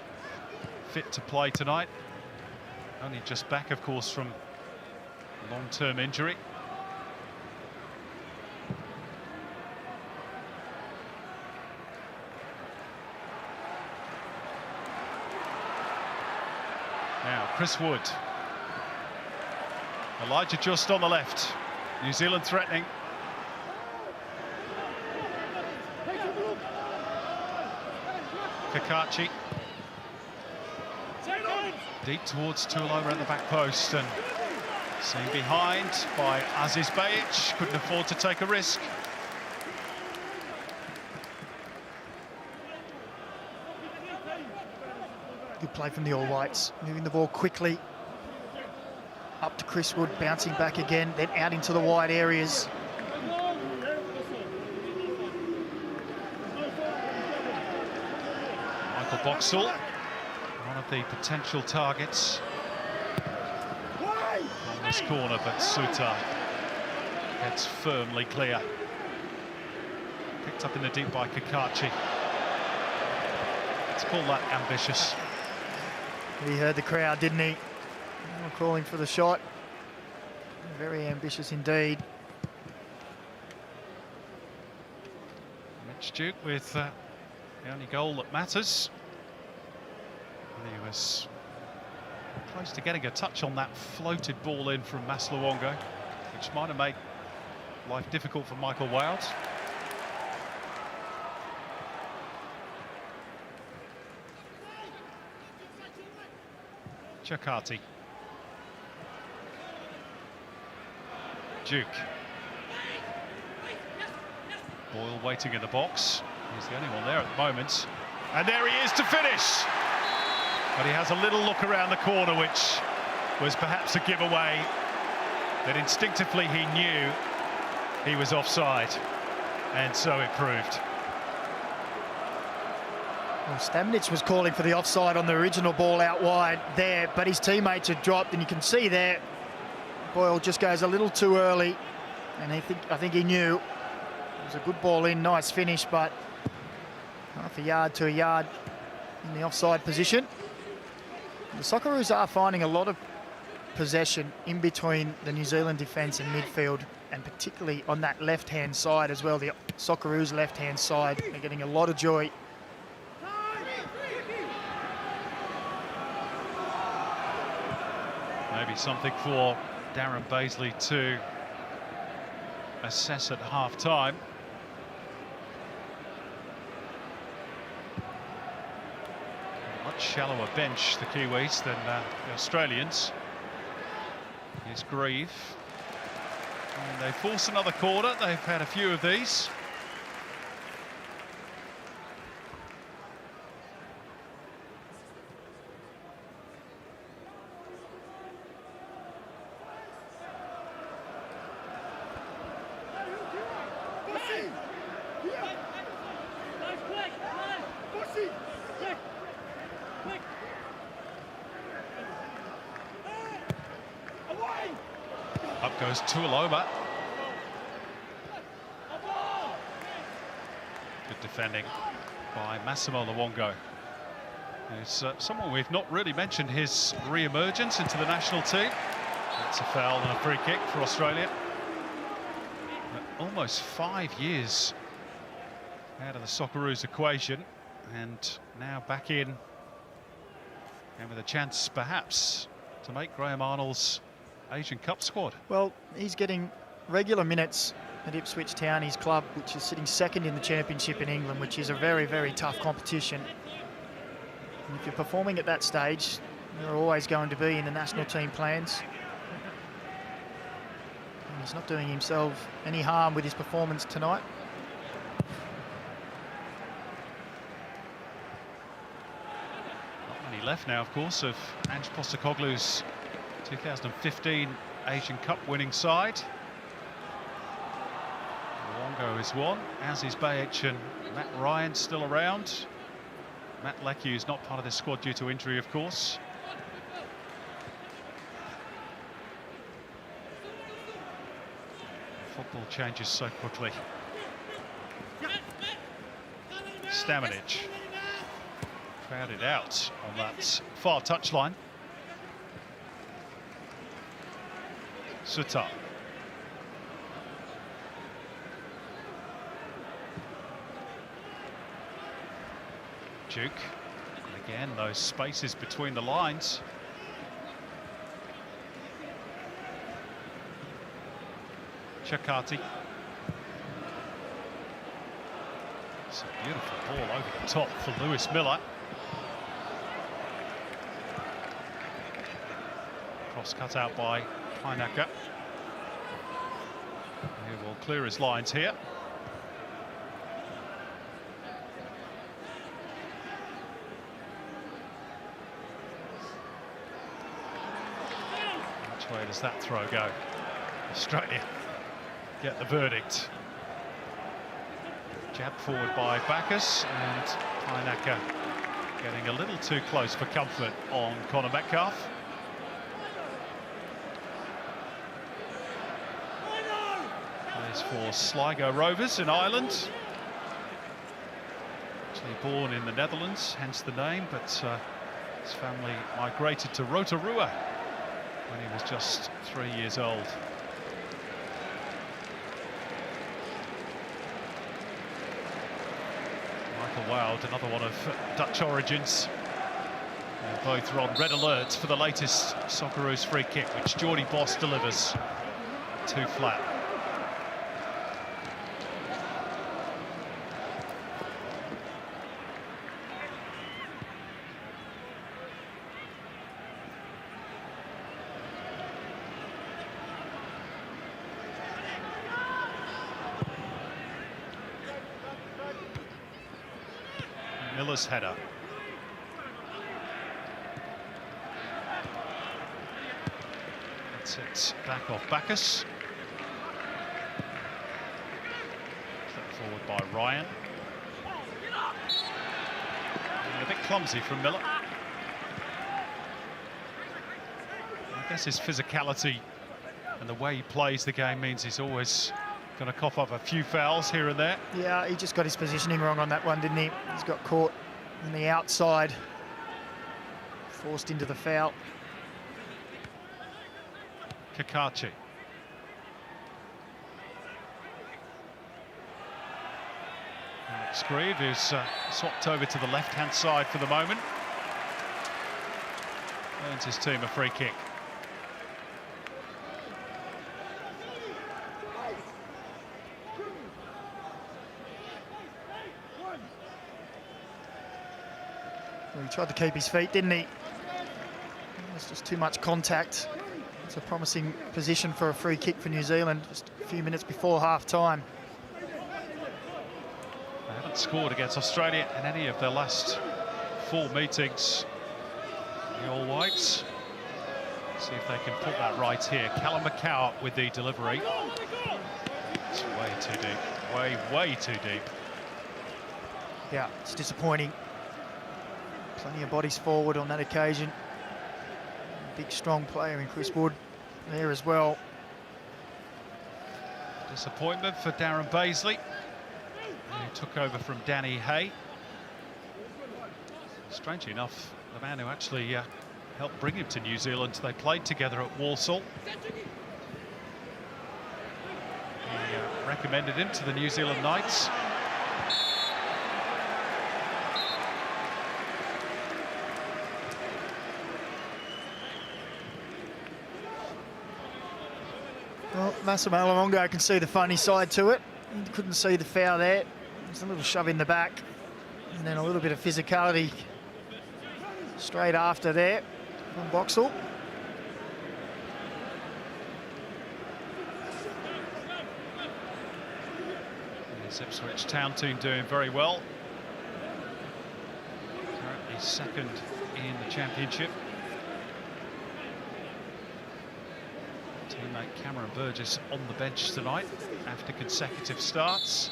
fit to play tonight. Only just back, of course, from long-term injury. Now, Chris Wood. Elijah just on the left. New Zealand threatening. Kakachi. Deep towards Tuiloma at the back post, and seen behind by Aziz Bayic. Couldn't afford to take a risk. Good play from the All Whites, moving the ball quickly. Up to Chris Wood, bouncing back again, then out into the wide areas. Michael Boxall, one of the potential targets on this corner, but Sutar gets firmly clear. Picked up in the deep by Kakachi. Let's call that ambitious. He heard the crowd, didn't he? Calling for the shot. Very ambitious indeed. Mitch Duke with the only goal that matters. And he was close to getting a touch on that floated ball in from Maslawongo, which might have made life difficult for Michael Wild. Chakati. Duke. Boyle waiting in the box. He's the only one there at the moment. And there he is to finish. But he has a little look around the corner, which was perhaps a giveaway that instinctively he knew he was offside. And so it proved. Well, Stamanic was calling for the offside on the original ball out wide there, but his teammates had dropped, and you can see there Boyle just goes a little too early, and I think he knew. It was a good ball in, nice finish, but half a yard to a yard in the offside position. The Socceroos are finding a lot of possession in between the New Zealand defence and midfield, and particularly on that left-hand side as well, the Socceroos left-hand side. They're getting a lot of joy. Maybe something for Darren Baisley to assess at half-time. Much shallower bench, the Kiwis, than the Australians. Here's Grieve. And they force another corner. They've had a few of these. Up goes Tuiloma. Good defending by Massimo Luongo. Who's someone we've not really mentioned his re-emergence into the national team. That's a foul and a free kick for Australia. But almost 5 years out of the Socceroos equation, and now back in, and with a chance perhaps to make Graham Arnold's Asian Cup squad. Well, he's getting regular minutes at Ipswich Town, his club, which is sitting second in the championship in England, which is a very, very tough competition. And if you're performing at that stage, you're always going to be in the national team plans. And he's not doing himself any harm with his performance tonight. Not many left now, of course, of Ange Postecoglou's 2015 Asian Cup winning side. Luongo is one, as is Bajic and Matt Ryan still around. Matt Leckie is not part of this squad due to injury, of course. Football changes so quickly. Stamenic crowded out on that far touchline. Sutar. Duke. And again, those spaces between the lines. Chakati. It's a beautiful ball over the top for Lewis Miller. Cross cut out by Pinaka. He will clear his lines here. Which way does that throw go? Australia get the verdict. Jabbed forward by Bacchus, and Pinaka getting a little too close for comfort on Connor Metcalfe. Plays for Sligo Rovers in Ireland. Actually born in the Netherlands, hence the name, but his family migrated to Rotorua when he was just 3 years old. Michael Wild, another one of Dutch origins. Both are on red alert for the latest Socceroos free kick, which Geordie Boss delivers. Too flat. Miller's header. That's it, back off Bacchus. Forward by Ryan. And a bit clumsy from Miller. I guess his physicality and the way he plays the game means he's always going to cough up a few fouls here and there. Yeah, he just got his positioning wrong on that one, didn't he? He's got caught on the outside, forced into the foul. Kakachi. Alex Grieve is swapped over to the left-hand side for the moment. Earns his team a free kick. Well, he tried to keep his feet, didn't he? There's just too much contact. It's a promising position for a free kick for New Zealand just a few minutes before half-time. They haven't scored against Australia in any of their last 4 meetings. The All Whites. See if they can put that right here. Callum McCow with the delivery. It's way too deep. Way too deep. Yeah, it's disappointing. Plenty of bodies forward on that occasion. Big, strong player in Chris Wood there as well. Disappointment for Darren Baisley, who took over from Danny Hay. Strangely enough, the man who actually helped bring him to New Zealand, they played together at Walsall. He recommended him to the New Zealand Knights. Massimo Luongo can see the funny side to it. He couldn't see the foul there. There's a little shove in the back. And then a little bit of physicality straight after there from Boxall. This Ipswich Town team doing very well. Currently second in the championship. Teammate Cameron Burgess on the bench tonight after consecutive starts.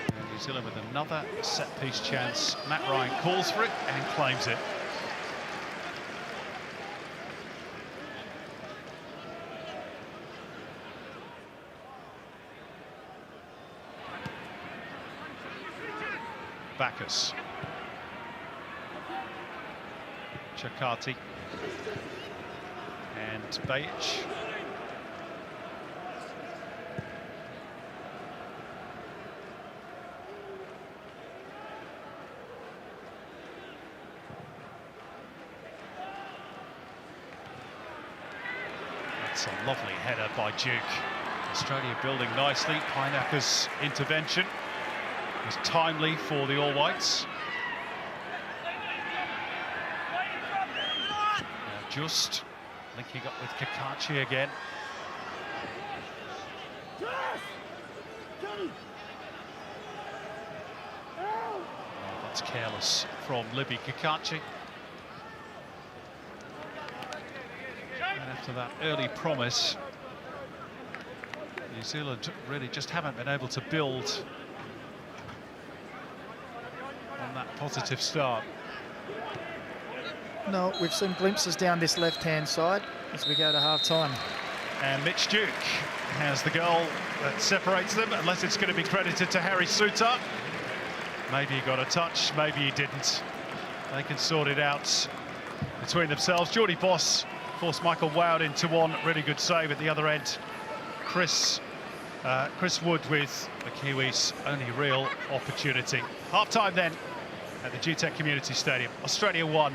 And New Zealand with another set-piece chance. Matt Ryan calls for it and claims it. Bacchus. Chakati. And Bajic. That's a lovely header by Duke. Australia building nicely. Pineapper's intervention was timely for the All Whites. Just linking up with Kakachi again. Oh, that's careless from Libby Kakachi. And after that early promise, New Zealand really just haven't been able to build on that positive start. No, we've seen glimpses down this left-hand side as we go to half-time. And Mitch Duke has the goal that separates them, unless it's going to be credited to Harry Suter. Maybe he got a touch, maybe he didn't. They can sort it out between themselves. Geordie Boss forced Michael Wout into one really good save at the other end. Chris Wood with the Kiwis' only real opportunity. Half-time then at the GTEC Community Stadium. Australia 1,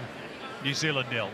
New Zealand 0.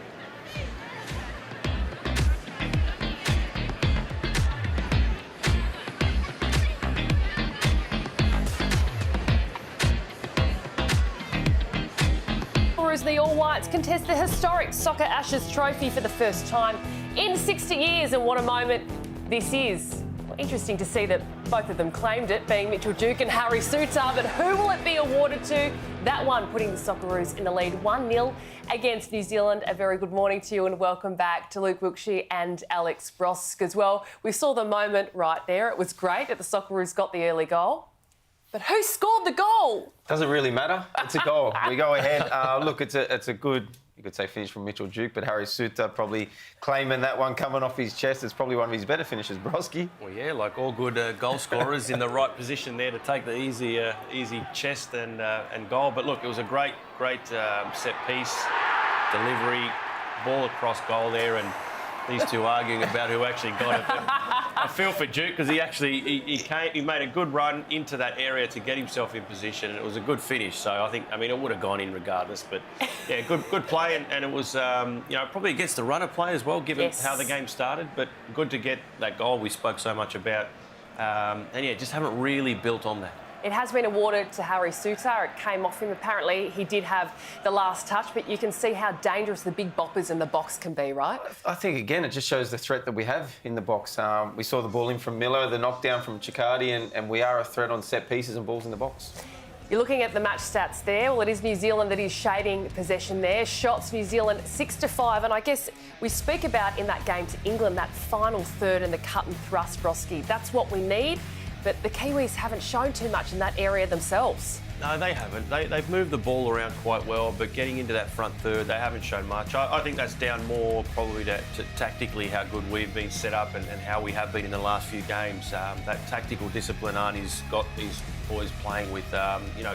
As the All Whites contest the historic Soccer Ashes trophy for the first time in 60 years, and what a moment this is. Well, interesting to see that both of them claimed it, being Mitchell Duke and Harry Suter, but who will it be awarded to? That one putting the Socceroos in the lead 1-0 against New Zealand. A very good morning to you and welcome back to Luke Wilkshire and Alex Brosk as well. We saw the moment right there. It was great that the Socceroos got the early goal. But who scored the goal? Doesn't really matter. It's a goal. We go ahead. Look, it's a good, you could say, finish from Mitchell Duke, but Harry Suter probably claiming that one coming off his chest. It's probably one of his better finishes, Broski. Well, yeah, like all good goal scorers in the right position there to take the easy chest and goal. But look, it was a great set piece, delivery, ball across goal there, and these two arguing about who actually got it. I feel for Duke because he made a good run into that area to get himself in position, and it was a good finish. So I mean, it would have gone in regardless. But yeah, good play, and it was probably against the runner play as well, given how the game started. But good to get that goal we spoke so much about, and yeah, just haven't really built on that. It has been awarded to Harry Suter. It came off him. Apparently, he did have the last touch, but you can see how dangerous the big boppers in the box can be, right? I think, again, it just shows the threat that we have in the box. We saw the ball in from Miller, the knockdown from Chikadi, and we are a threat on set pieces and balls in the box. You're looking at the match stats there. Well, it is New Zealand that is shading possession there. Shots, New Zealand 6-5. And I guess we speak about in that game to England, that final third and the cut and thrust, Broski. That's what we need. But the Kiwis haven't shown too much in that area themselves. No, they haven't. They've moved the ball around quite well, but getting into that front third, they haven't shown much. I think that's down more probably to tactically how good we've been set up and how we have been in the last few games. That tactical discipline Arnie's got these boys playing with,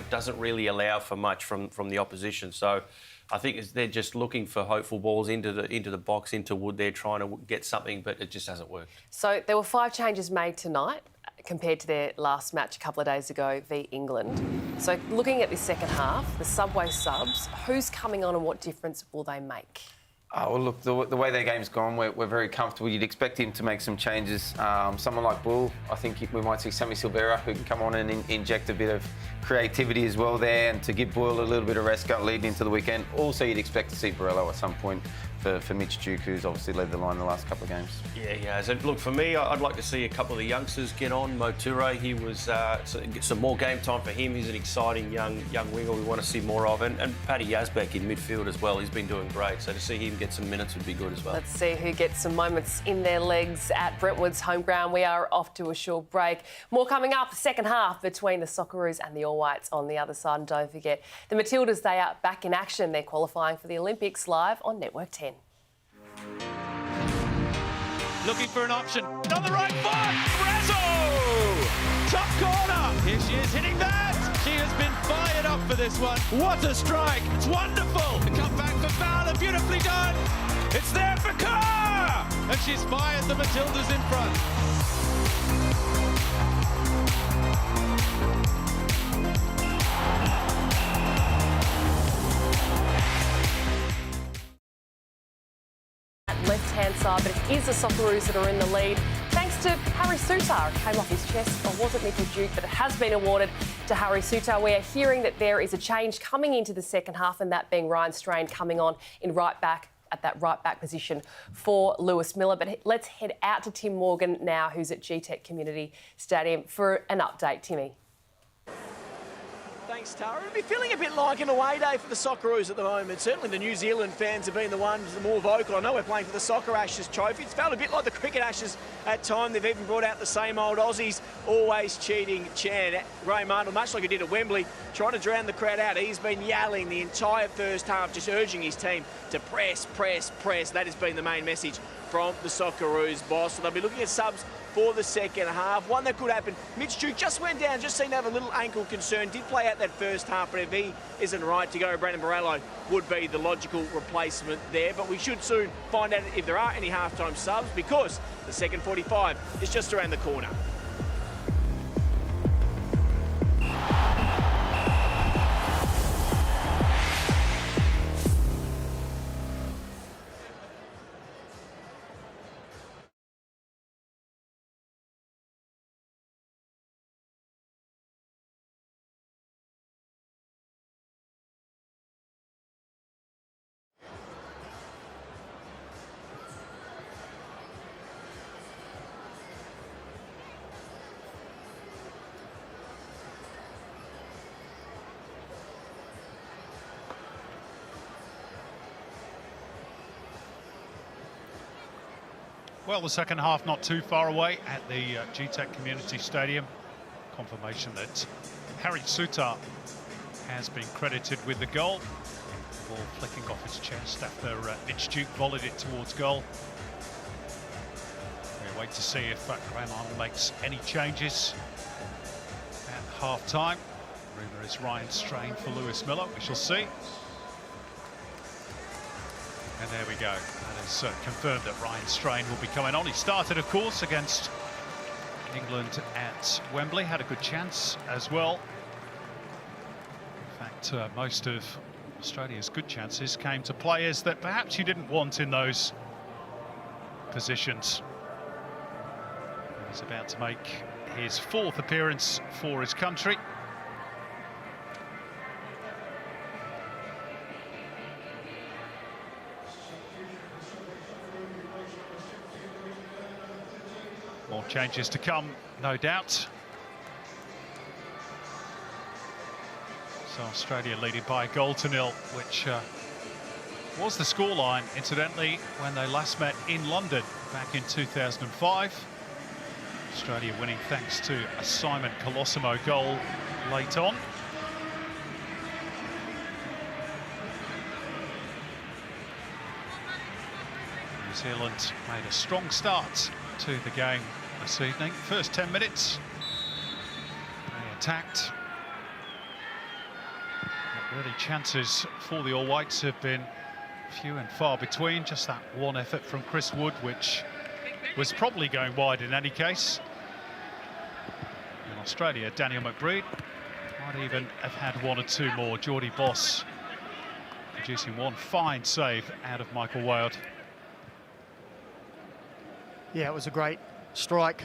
doesn't really allow for much from the opposition. So I think they're just looking for hopeful balls into the box, into Wood. They're trying to get something, but it just hasn't worked. So there were 5 changes made tonight compared to their last match a couple of days ago v England. So looking at this second half, the Subway subs, who's coming on and what difference will they make? Oh, well, look, the way their game's gone, we're very comfortable. You'd expect him to make some changes. Someone like Bull, I think we might see Sammy Silvera, who can come on and inject a bit of creativity as well there, and to give Boyle a little bit of rest leading into the weekend. Also, you'd expect to see Borello at some point for Mitch Duke, who's obviously led the line the last couple of games. Yeah, he has. And look, for me, I'd like to see a couple of the youngsters get on. Mo Toure, he was get some more game time for him. He's an exciting young winger we want to see more of. And Paddy Yazbek in midfield as well. He's been doing great. So to see him get some minutes would be good as well. Let's see who gets some moments in their legs at Brentwood's home ground. We are off to a short break. More coming up, the second half between the Socceroos and the All Whites on the other side. And don't forget, the Matildas, they are back in action. They're qualifying for the Olympics live on Network 10. Looking for an option. On the right foot! Razzo! Top corner! Here she is hitting that! She has been fired up for this one. What a strike! It's wonderful! The comeback for Fowler, beautifully done! It's there for Kerr! And she's fired the Matildas in front. Left-hand side, but it is the Socceroos that are in the lead. Thanks to Harry Sutar. It came off his chest, or was it Mitchell Duke? But it has been awarded to Harry Sutar. We are hearing that there is a change coming into the second half, and that being Ryan Strain coming on in right back at that right back position for Lewis Miller. But let's head out to Tim Morgan now, who's at GTEC Community Stadium for an update. Timmy. Thanks, Tara. It'll be feeling a bit like an away day for the Socceroos at the moment. Certainly the New Zealand fans have been the ones the more vocal. I know we're playing for the Soccer Ashes trophy. It's felt a bit like the Cricket Ashes at time. They've even brought out the same old Aussies, always cheating chant. Ray Martin, much like he did at Wembley, trying to drown the crowd out. He's been yelling the entire first half, just urging his team to press, press, press. That has been the main message from the Socceroos boss. So they'll be looking at subs for the second half. One that could happen. Mitch Duke just went down, just seemed to have a little ankle concern. Did play out that first half, but if he isn't right to go, Brandon Borello would be the logical replacement there. But we should soon find out if there are any halftime subs, because the second 45 is just around the corner. Well, the second half not too far away at the GTEC Community Stadium. Confirmation that Harry Sutar has been credited with the goal. Ball flicking off his chest after Mitch Duke volleyed it towards goal. We'll wait to see if Graham Arnold makes any changes at half-time. Rumour is Ryan Strain for Lewis Miller. We shall see. And there we go. That is confirmed that Ryan Strain will be coming on. He started, of course, against England at Wembley. Had a good chance as well. In fact, most of Australia's good chances came to players that perhaps you didn't want in those positions. He's about to make his fourth appearance for his country. More changes to come, no doubt. So Australia leading by a goal to nil, which was the scoreline, incidentally, when they last met in London back in 2005. Australia winning thanks to a Simon Colosimo goal late on. New Zealand made a strong start to the game this evening. First 10 minutes, they attacked. But really, chances for the All Whites have been few and far between. Just that one effort from Chris Wood, which was probably going wide in any case. In Australia, Daniel McBride might even have had one or two more. Geordie Boss producing one fine save out of Michael Wade. Yeah, it was a great strike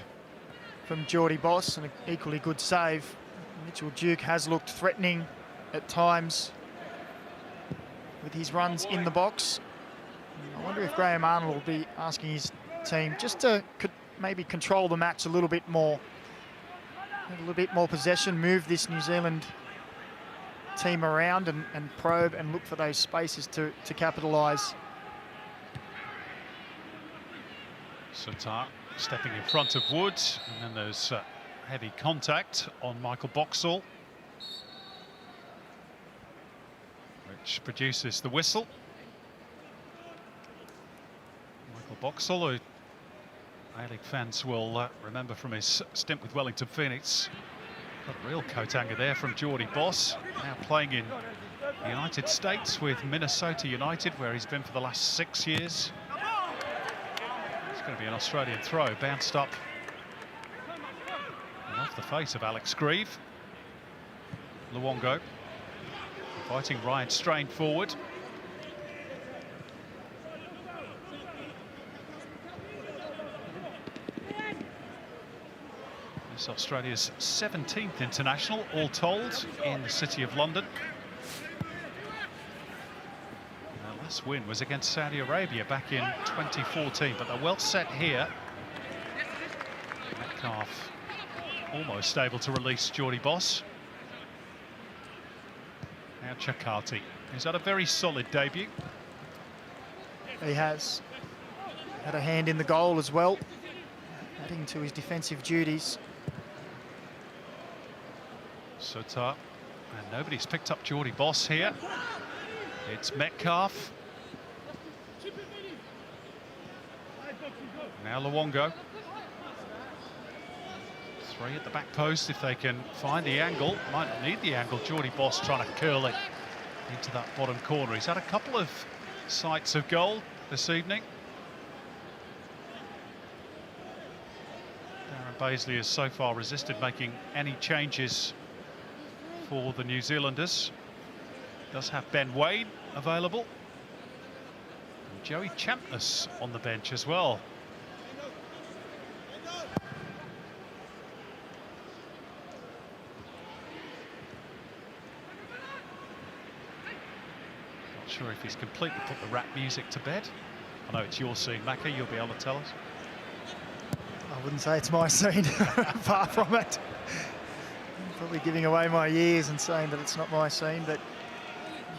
from Geordie Boss and an equally good save. Mitchell Duke has looked threatening at times with his runs in the box. I wonder if Graham Arnold will be asking his team just to maybe control the match a little bit more. A little bit more possession, move this New Zealand team around and probe and look for those spaces to capitalise. Sutar stepping in front of Wood, and then there's heavy contact on Michael Boxall, which produces the whistle. Michael Boxall, who A-League fans will remember from his stint with Wellington Phoenix. Got a real coat hanger there from Geordie Boss, now playing in the United States with Minnesota United, where he's been for the last 6 years. It's going to be an Australian throw, bounced up and off the face of Alex Grieve. Luongo inviting Ryan Strain forward. It's Australia's 17th international, all told, in the City of London. Their last win was against Saudi Arabia back in 2014, but they're well set here. Metcalf almost able to release Geordie Boss. Now Chakati, who's had a very solid debut. He has had a hand in the goal as well, adding to his defensive duties. Sutar, and nobody's picked up Geordie Boss here. It's Metcalf. Now Luongo. Three at the back post if they can find the angle. Might not need the angle. Geordie Boss trying to curl it into that bottom corner. He's had a couple of sights of goal this evening. Darren Baisley has so far resisted making any changes for the New Zealanders. Does have Ben Wade available. And Joey Champness on the bench as well. Not sure if he's completely put the rap music to bed. I know it's your scene, Macca, you'll be able to tell us. I wouldn't say it's my scene, far from it. Probably giving away my years and saying that it's not my scene, but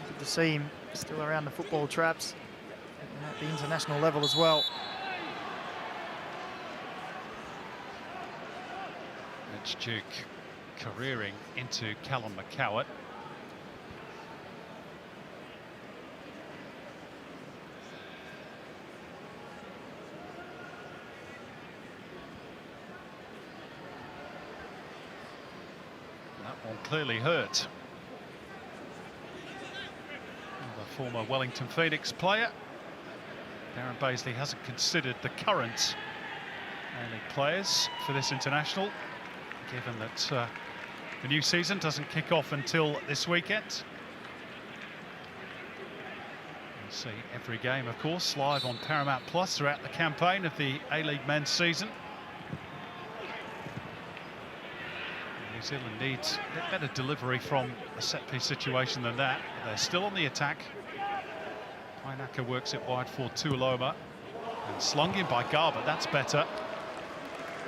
good to see him still around the football traps and at the international level as well. Mitch Duke careering into Callum McCowett. One clearly hurt. The former Wellington Phoenix player. Darren Baisley hasn't considered the current A-League players for this international, given that the new season doesn't kick off until this weekend. You'll see every game, of course, live on Paramount Plus throughout the campaign of the A-League men's season. New Zealand needs a bit better delivery from a set-piece situation than that. They're still on the attack. Painaka works it wide for Tuiloma. And slung in by Garbutt, that's better.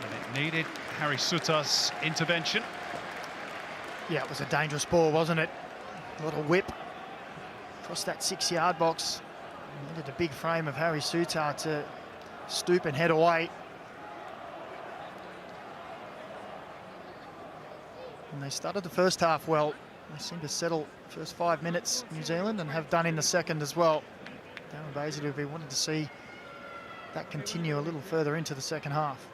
And it needed Harry Sutar's intervention. Yeah, it was a dangerous ball, wasn't it? A little whip across that 6-yard box. Needed a big frame of Harry Sutar to stoop and head away. And they started the first half well. They seem to settle first 5 minutes, New Zealand, and have done in the second as well. Darren Baisley will be wanting to see that continue a little further into the second half.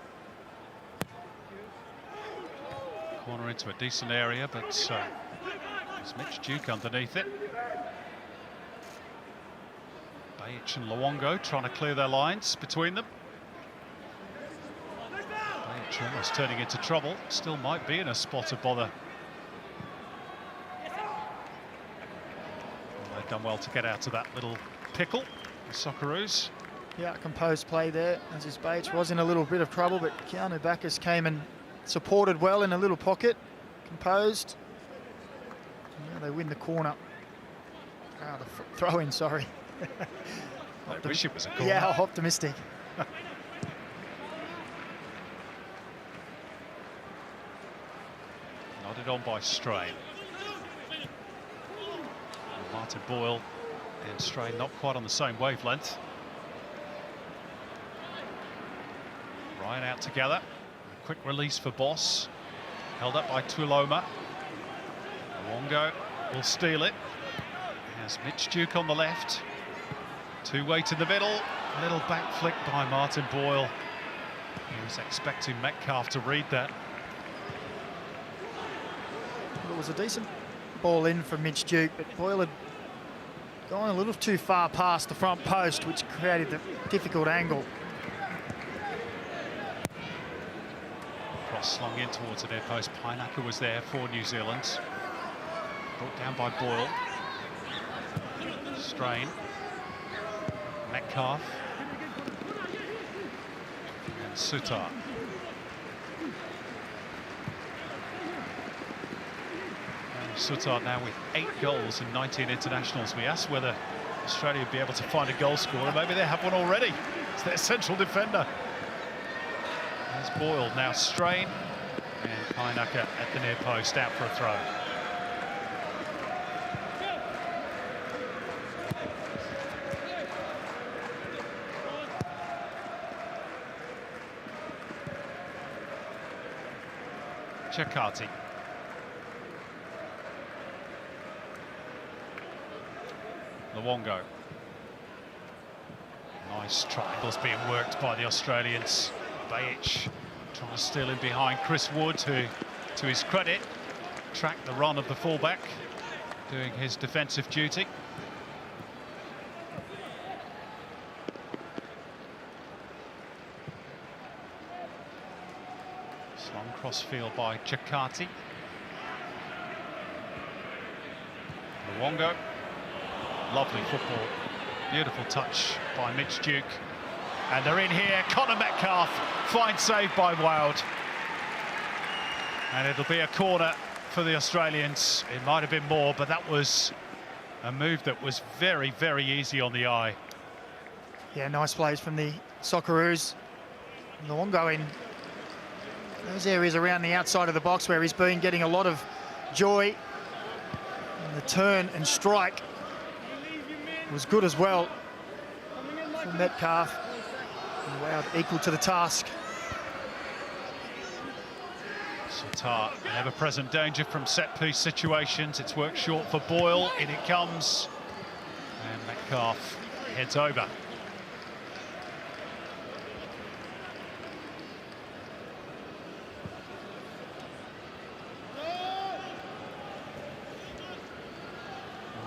Corner into a decent area, but there's Mitch Duke underneath it. Bajic and Luongo trying to clear their lines between them. Bajic almost turning into trouble, still might be in a spot of bother. Well, they're done well to get out of that little pickle. Socceroos. Yeah, composed play there as his Bates was in a little bit of trouble, but Keanu Bacchus came and supported well in a little pocket, composed. Now they win the corner. The throw-in, sorry. I wish it was a corner. Yeah, optimistic. Nodded on by Strain. Martin Boyle and Strain not quite on the same wavelength. Ryan out together. Quick release for Boss. Held up by Tuloma. Luongo will steal it. Has Mitch Duke on the left. Two-way to the middle. A little back flick by Martin Boyle. He was expecting Metcalf to read that. It was a decent ball in from Mitch Duke, but Boyle had gone a little too far past the front post, which created the difficult angle. Cross slung in towards the near post. Pinaka was there for New Zealand. Brought down by Boyle. Strain. Metcalf. And Sutar. Sutar now with 8 goals in 19 internationals. We asked whether Australia would be able to find a goal scorer. Maybe they have one already. It's their central defender. There's Boyle, now Strain, and Pinaka at the near post, out for a throw. Chakati. Luongo. Nice triangles being worked by the Australians. Bajic trying to steal in behind Chris Wood, who, to his credit, tracked the run of the fullback, doing his defensive duty. Slung crossfield by Chakati. Luongo. Lovely football. Beautiful touch by Mitch Duke. And they're in here. Connor Metcalf. Fine save by Wild. And it'll be a corner for the Australians. It might have been more, but that was a move that was very, very easy on the eye. Yeah, nice plays from the Socceroos. Luongo in those areas around the outside of the box where he's been getting a lot of joy. And the turn and strike was good as well from Metcalf. And Wild equal to the task. Sutar, ever-present danger from set-piece situations. It's worked short for Boyle. In it comes. And Metcalf heads over.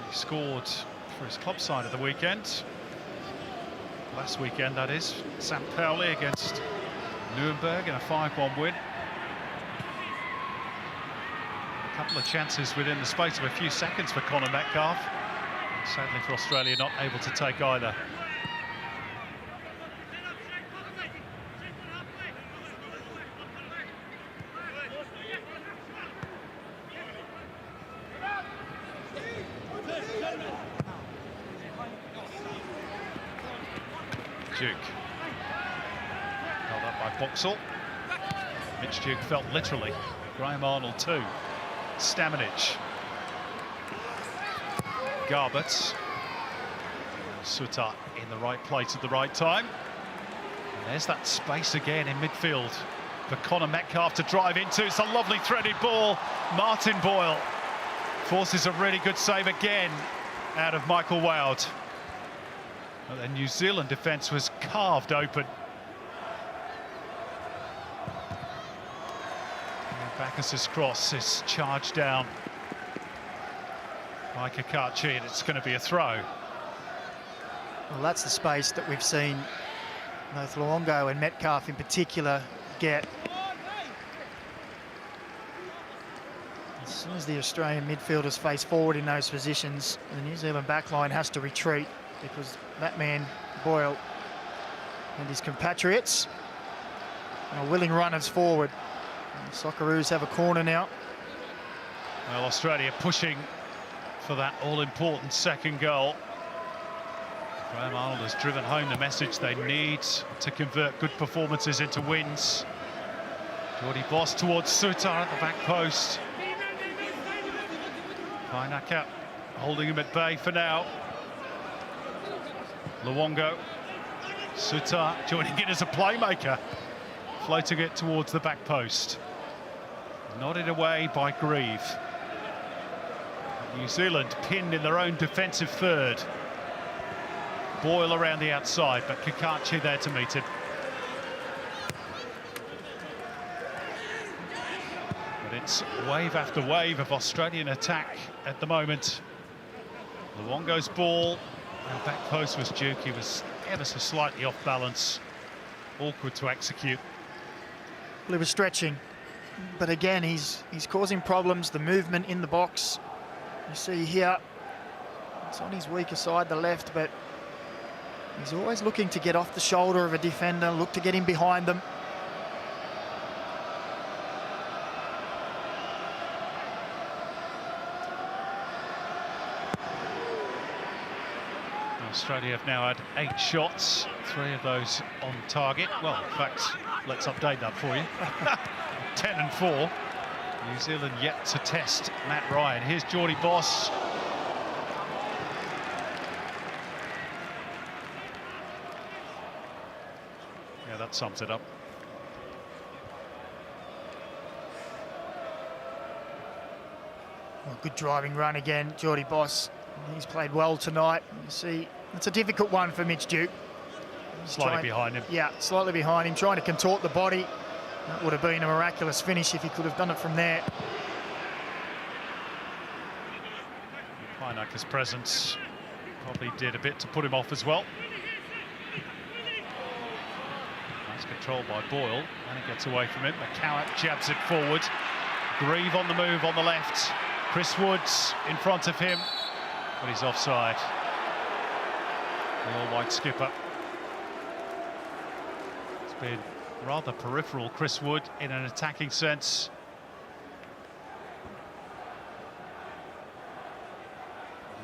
He scored for his club side of the weekend. Last weekend, that is. St. Pauli against Nuremberg in a 5-1 win. A couple of chances within the space of a few seconds for Connor Metcalf. Sadly for Australia, not able to take either. Duke. Held up by Boxall. Mitch Duke felt literally. Graham Arnold too. Stamanic. Garbett. Sutar in the right place at the right time. And there's that space again in midfield for Connor Metcalf to drive into. It's a lovely threaded ball. Martin Boyle forces a really good save again out of Michael Wild. But the New Zealand defence was carved open. And Bacchus's cross is charged down by Kakachi, and it's going to be a throw. Well, that's the space that we've seen both Luongo and Metcalf in particular get. It's soon as the Australian midfielders face forward in those positions, the New Zealand backline has to retreat because that man, Boyle, and his compatriots are willing runners forward. And the Socceroos have a corner now. Well, Australia pushing for that all-important second goal. Graham Arnold has driven home the message they need to convert good performances into wins. Jordy Boss towards Sutar at the back post. Painaka holding him at bay for now. Luongo. Sutar joining in as a playmaker, floating it towards the back post. Nodded away by Grieve. New Zealand pinned in their own defensive third. Boyle around the outside, but Kakachi there to meet him. But it's wave after wave of Australian attack at the moment. Luongo's ball, and back post was Duke. He was ever so slightly off balance. Awkward to execute. Well, he was stretching, but again, he's causing problems. The movement in the box, you see here, it's on his weaker side, the left, but he's always looking to get off the shoulder of a defender, look to get in behind them. Australia have now had 8 shots, 3 of those on target. Well, in fact, let's update that for you. 10 and 4. New Zealand yet to test Matt Ryan. Here's Jordy Boss. Yeah, that sums it up. Well, good driving run again, Jordy Boss. He's played well tonight. You see, it's a difficult one for Mitch Duke. Slightly behind him. Yeah, slightly behind him, trying to contort the body. That would have been a miraculous finish if he could have done it from there. Painaka's presence probably did a bit to put him off as well. Nice control by Boyle, and it gets away from him. McCallum jabs it forward. Grieve on the move on the left. Chris Woods in front of him, but he's offside. The all-white skipper. It's been rather peripheral, Chris Wood, in an attacking sense.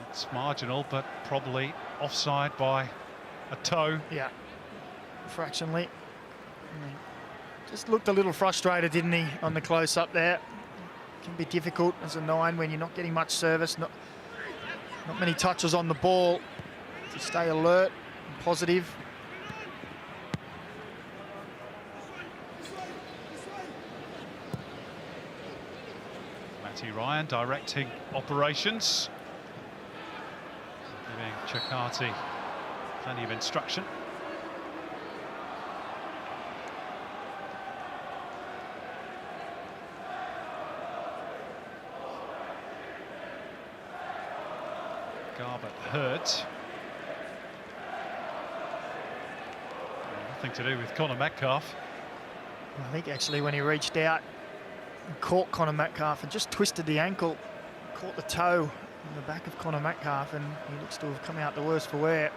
It's marginal, but probably offside by a toe. Yeah, fractionally. Just looked a little frustrated, didn't he, on the close-up there. Can be difficult as a 9 when you're not getting much service, not many touches on the ball, to stay alert and positive. Matty Ryan directing operations, giving Chakati plenty of instruction. Garbutt hurt. Nothing to do with Conor Metcalf. I think actually when he reached out and caught Conor Metcalf and just twisted the ankle, caught the toe in the back of Conor Metcalf, and he looks to have come out the worse for wear.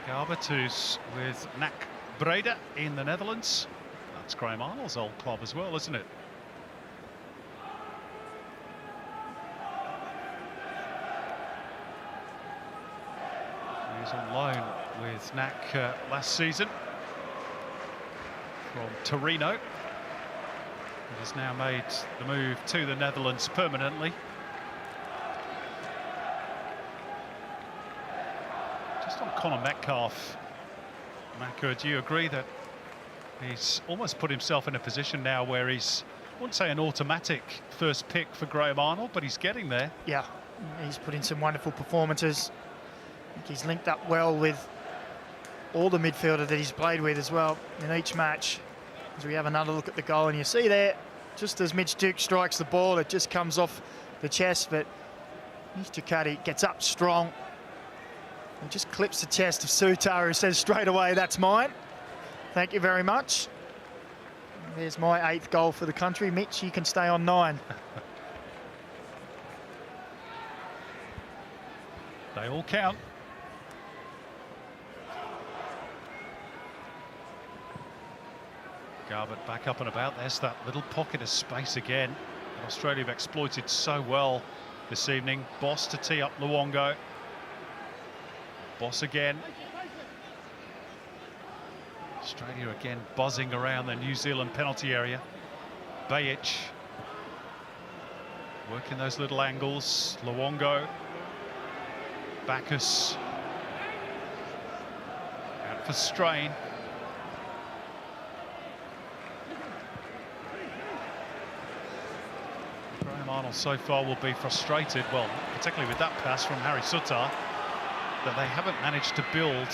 Garbutt, who's with NAC Breda in the Netherlands. That's Graham Arnold's old club as well, isn't it? He was on loan with NAC last season from Torino. He has now made the move to the Netherlands permanently. Just on Conor Metcalf, Macca, do you agree that he's almost put himself in a position now where he's, I wouldn't say an automatic first pick for Graham Arnold, but he's getting there? Yeah, he's put in some wonderful performances. I think he's linked up well with all the midfielder that he's played with as well in each match. As we have another look at the goal, and you see there, just as Mitch Duke strikes the ball, it just comes off the chest, but Mr. Cuddy gets up strong and just clips the chest of Sutar, who says straight away, "That's mine. Thank you very much." There's my 8th goal for the country. Mitch, you can stay on 9. They all count. Garbutt back up and about. There's that little pocket of space again that Australia have exploited so well this evening. Boss to tee up Luongo. Boss again. Australia again buzzing around the New Zealand penalty area. Bajic working those little angles. Luongo. Bacchus. Out for Strain. Graham Arnold so far will be frustrated, well, particularly with that pass from Harry Sutar, that they haven't managed to build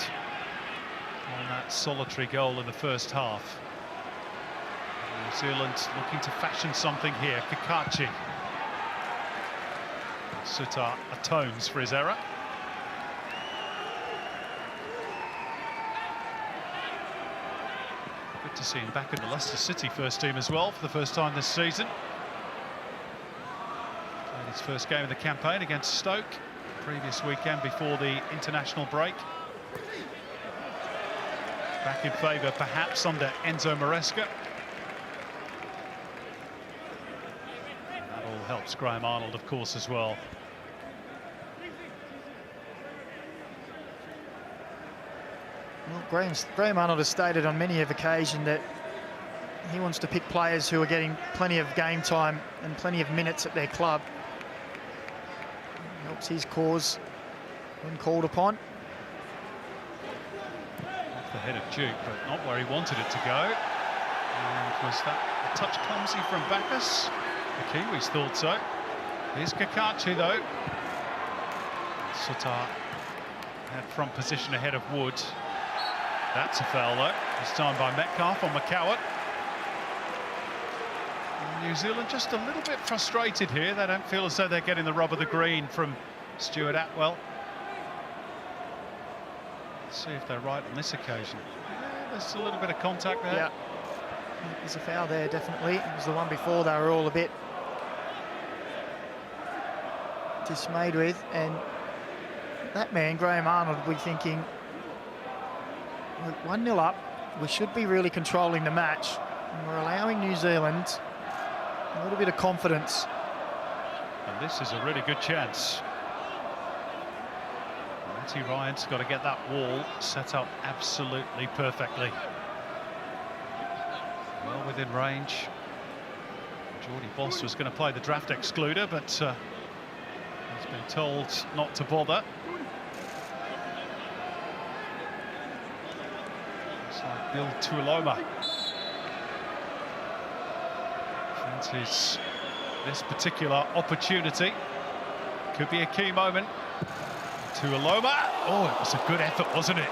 on that solitary goal in the first half. New Zealand looking to fashion something here. Kakachi. Sutar atones for his error. Good to see him back in the Leicester City first team as well for the first time this season. Played his first game of the campaign against Stoke previous weekend before the international break. Back in favour perhaps under Enzo Maresca. That all helps Graham Arnold, of course, as well. Well, Graham Arnold has stated on many of occasions that he wants to pick players who are getting plenty of game time and plenty of minutes at their club. It helps his cause when called upon. Off the head of Duke, but not where he wanted it to go. And was that a touch clumsy from Bacchus? The Kiwis thought so. Here's Kakachi, though. Sutar had front position ahead of Wood. That's a foul, though. This time by Metcalf on McCowart. New Zealand just a little bit frustrated here. They don't feel as though they're getting the rub of the green from Stuart Atwell. Let's see if they're right on this occasion. Yeah, there's a little bit of contact there. Yeah, there's a foul there, definitely. It was the one before they were all a bit dismayed with. And that man, Graham Arnold, will be thinking, 1-0 up, we should be really controlling the match. And we're allowing New Zealand a little bit of confidence. And this is a really good chance. Matty Ryan's got to get that wall set up absolutely perfectly. Well within range. Geordie Boss was going to play the draft excluder, but he's been told not to bother. Looks like Bill Tuiloma fancies this particular opportunity. Could be a key moment. Tuiloma. Oh, it was a good effort, wasn't it?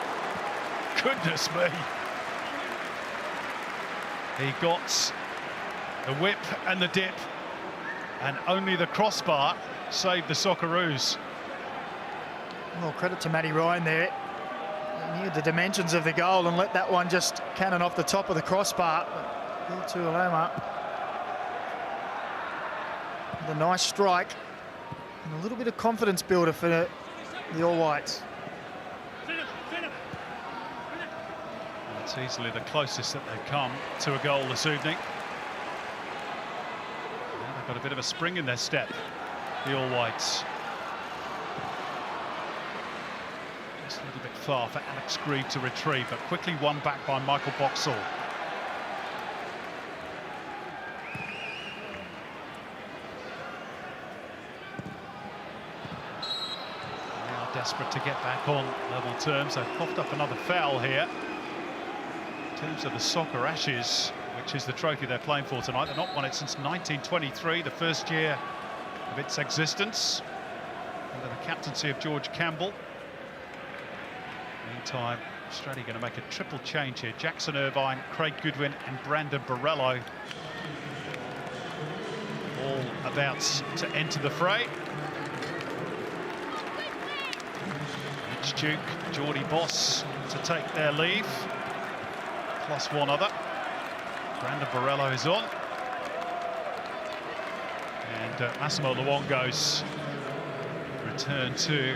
Goodness me. He got the whip and the dip, and only the crossbar saved the Socceroos. Well, credit to Matty Ryan there. He knew the dimensions of the goal and let that one just cannon off the top of the crossbar. Bill Tuiloma with a nice strike and a little bit of confidence builder for the All Whites. It's easily the closest that they've come to a goal this evening. Yeah, they've got a bit of a spring in their step, the All Whites. Just a little bit far for Alex Grieve to retrieve, but quickly won back by Michael Boxall. They are desperate to get back on level terms. They've coughed up another foul here. In terms of the Soccer Ashes, which is the trophy they're playing for tonight, they've not won it since 1923, the first year of its existence, under the captaincy of George Campbell. Meantime, Australia going to make a triple change here. Jackson Irvine, Craig Goodwin and Brandon Borrello all about to enter the fray. Mitch Duke, Geordie Boss to take their leave, plus one other. Brandon Borrello is on. And Massimo Luongo's return to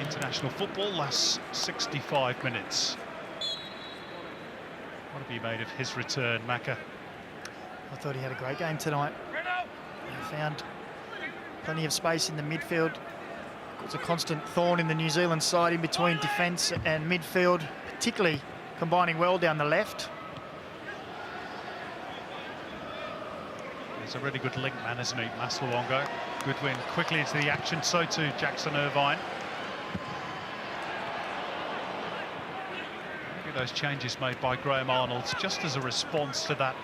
international football lasts 65 minutes. What have you made of his return, Macca? I thought he had a great game tonight. He found plenty of space in the midfield. It's a constant thorn in the New Zealand side in between defence and midfield, particularly combining well down the left. He's a really good link man, isn't he, Mas Luongo? Goodwin quickly into the action, so too Jackson Irvine. Maybe those changes made by Graham Arnold just as a response to that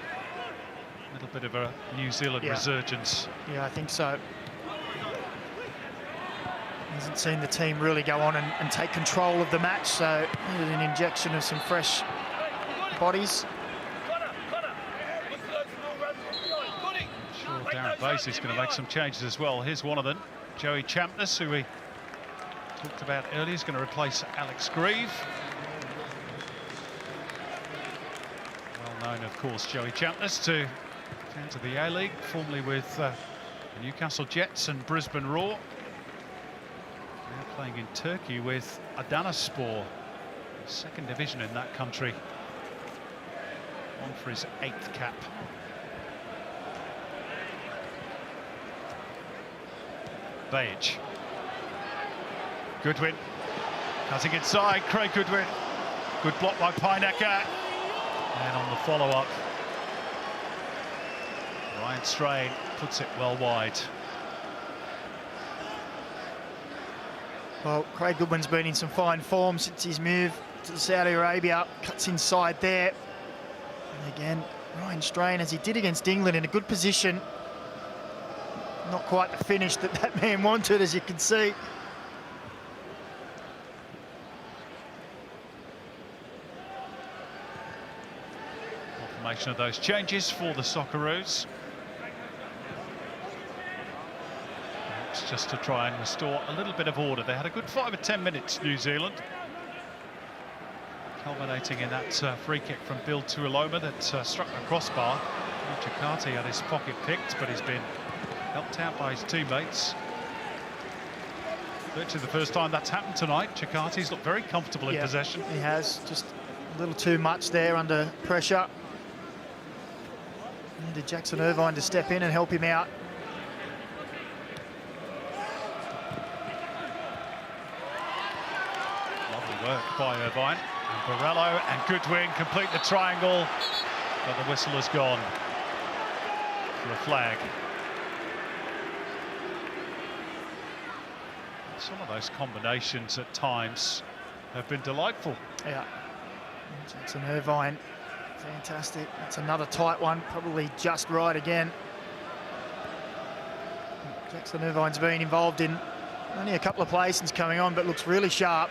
little bit of a New Zealand resurgence. Yeah, I think so. Hasn't seen the team really go on and take control of the match, so needed an injection of some fresh bodies. Sure, Darren Bass is going to make some changes as well. Here's one of them, Joey Champness, who we talked about earlier, is going to replace Alex Grieve. Well known, of course, Joey Champness to enter the A-League, formerly with the Newcastle Jets and Brisbane Roar. Now playing in Turkey with Adanaspor, second division in that country. On for his 8th cap. Bage. Goodwin cutting inside, Craig Goodwin. Good block by Pinecker. And on the follow-up, Ryan Strain puts it well wide. Well, Craig Goodwin's been in some fine form since his move to Saudi Arabia. Cuts inside there. And again, Ryan Strain, as he did against England, in a good position. Not quite the finish that that man wanted, as you can see. Confirmation of those changes for the Socceroos. It's just to try and restore a little bit of order. They had a good 5 or 10 minutes, New Zealand, culminating in that free kick from Bill Tuiloma that struck the crossbar. Chakati had his pocket picked, but he's been helped out by his teammates. Virtually the first time that's happened tonight. Chakati's looked very comfortable in possession. He has, just a little too much there under pressure. Needed Jackson Irvine to step in and help him out. Lovely work by Irvine. And Borrello and Goodwin complete the triangle, but the whistle has gone for a flag. Some of those combinations at times have been delightful. Yeah, Jackson Irvine, fantastic. That's another tight one, probably just right again. Jackson Irvine's been involved in only a couple of plays since coming on, but looks really sharp.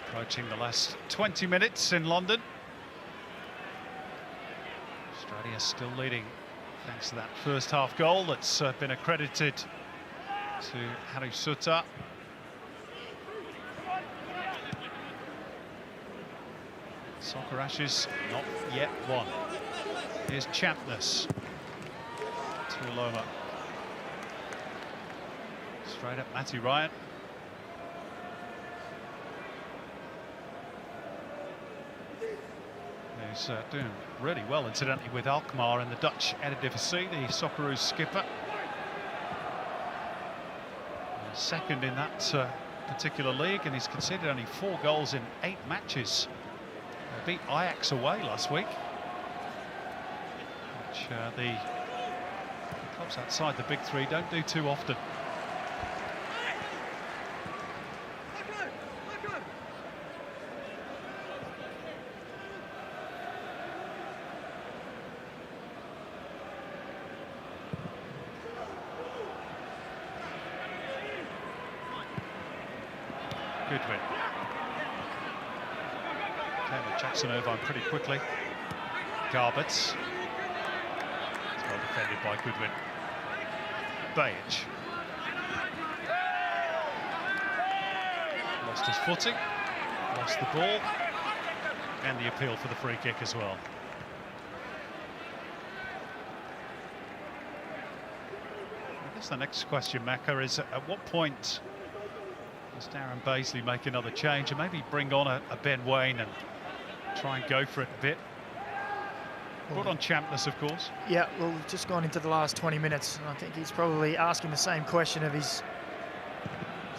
Approaching the last 20 minutes in London. Australia still leading thanks to that first half goal that's been accredited to Harry Suter. Soccer Ashes not yet won. Here's Champness. Tuiloma. Straight up Matty Ryan. He's doing really well, incidentally, with Alkmaar in the Dutch Eredivisie, the Socceroos skipper. Second in that particular league, and he's conceded only 4 goals in 8 matches. They beat Ajax away last week, which the clubs outside the big 3 don't do too often. Goodwin. Jackson Irvine pretty quickly. Garbutt. Well defended by Goodwin. Bayage. Lost his footing, lost the ball, and the appeal for the free kick as well. I guess the next question, Macca, is at what point does Darren Bazley make another change and maybe bring on a Ben Waine and try and go for it a bit? Brought on Champness, of course. Yeah, well, we've just gone into the last 20 minutes, and I think he's probably asking the same question of his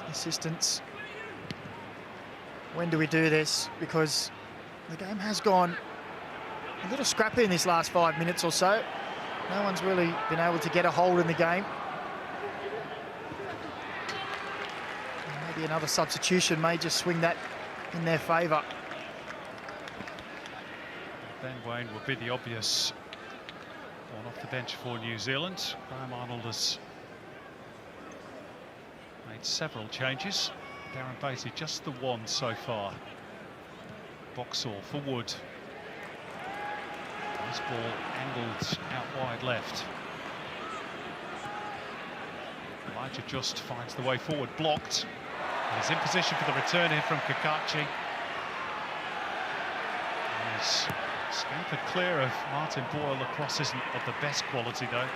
assistants. When do we do this? Because the game has gone a little scrappy in this last 5 minutes or so. No one's really been able to get a hold in the game. And maybe another substitution may just swing that in their favour. Ben Waine would be the obvious one off the bench for New Zealand. Graham Arnold has made several changes. Darren Bazley just the one so far. Boxall for Wood. This ball angled out wide left. Elijah just finds the way forward, blocked. He's in position for the return in from Kakachi. He's scampered clear of Martin Boyle. The cross isn't of the best quality though.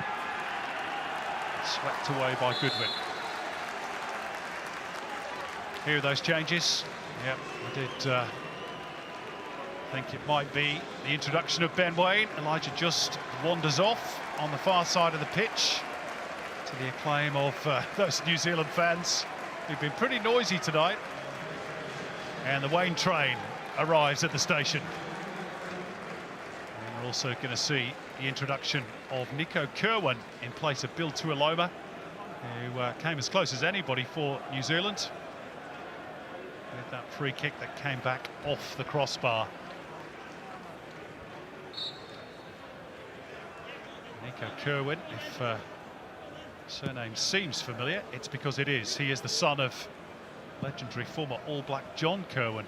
Swept away by Goodwin. Here are those changes. Yep, I did think it might be the introduction of Ben Waine. Elijah just wanders off on the far side of the pitch to the acclaim of those New Zealand fans who've been pretty noisy tonight. And the Waine train arrives at the station. And we're also going to see the introduction of Nico Kerwin in place of Bill Tuiloma, who came as close as anybody for New Zealand with that free kick that came back off the crossbar. Nico Kerwin, if surname seems familiar, it's because it is. He is the son of legendary former All Black John Kerwin.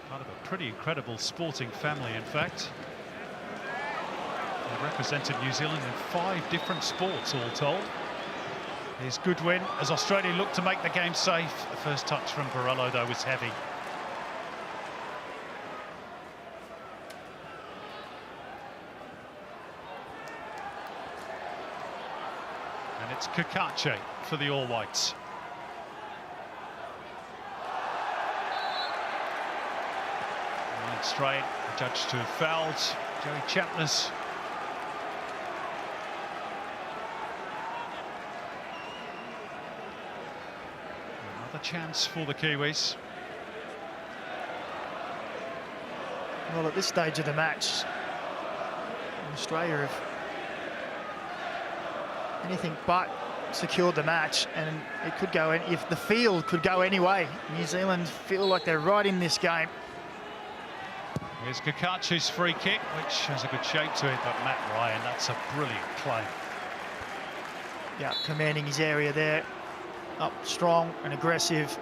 Part of a pretty incredible sporting family, in fact. They represented New Zealand in 5 different sports, all told. Here's Goodwin as Australia look to make the game safe. The first touch from Borrello, though, was heavy. And it's Kakache for the All Whites. And straight, the judge to have fouled Joey Champness. Another chance for the Kiwis. Well, at this stage of the match, Australia have anything but secured the match, and it could go in, if the field could go any way. New Zealand feel like they're right in this game. Here's Kakachi's free kick, which has a good shape to it, but Matt Ryan, that's a brilliant play. Yeah, commanding his area there. Up strong and aggressive.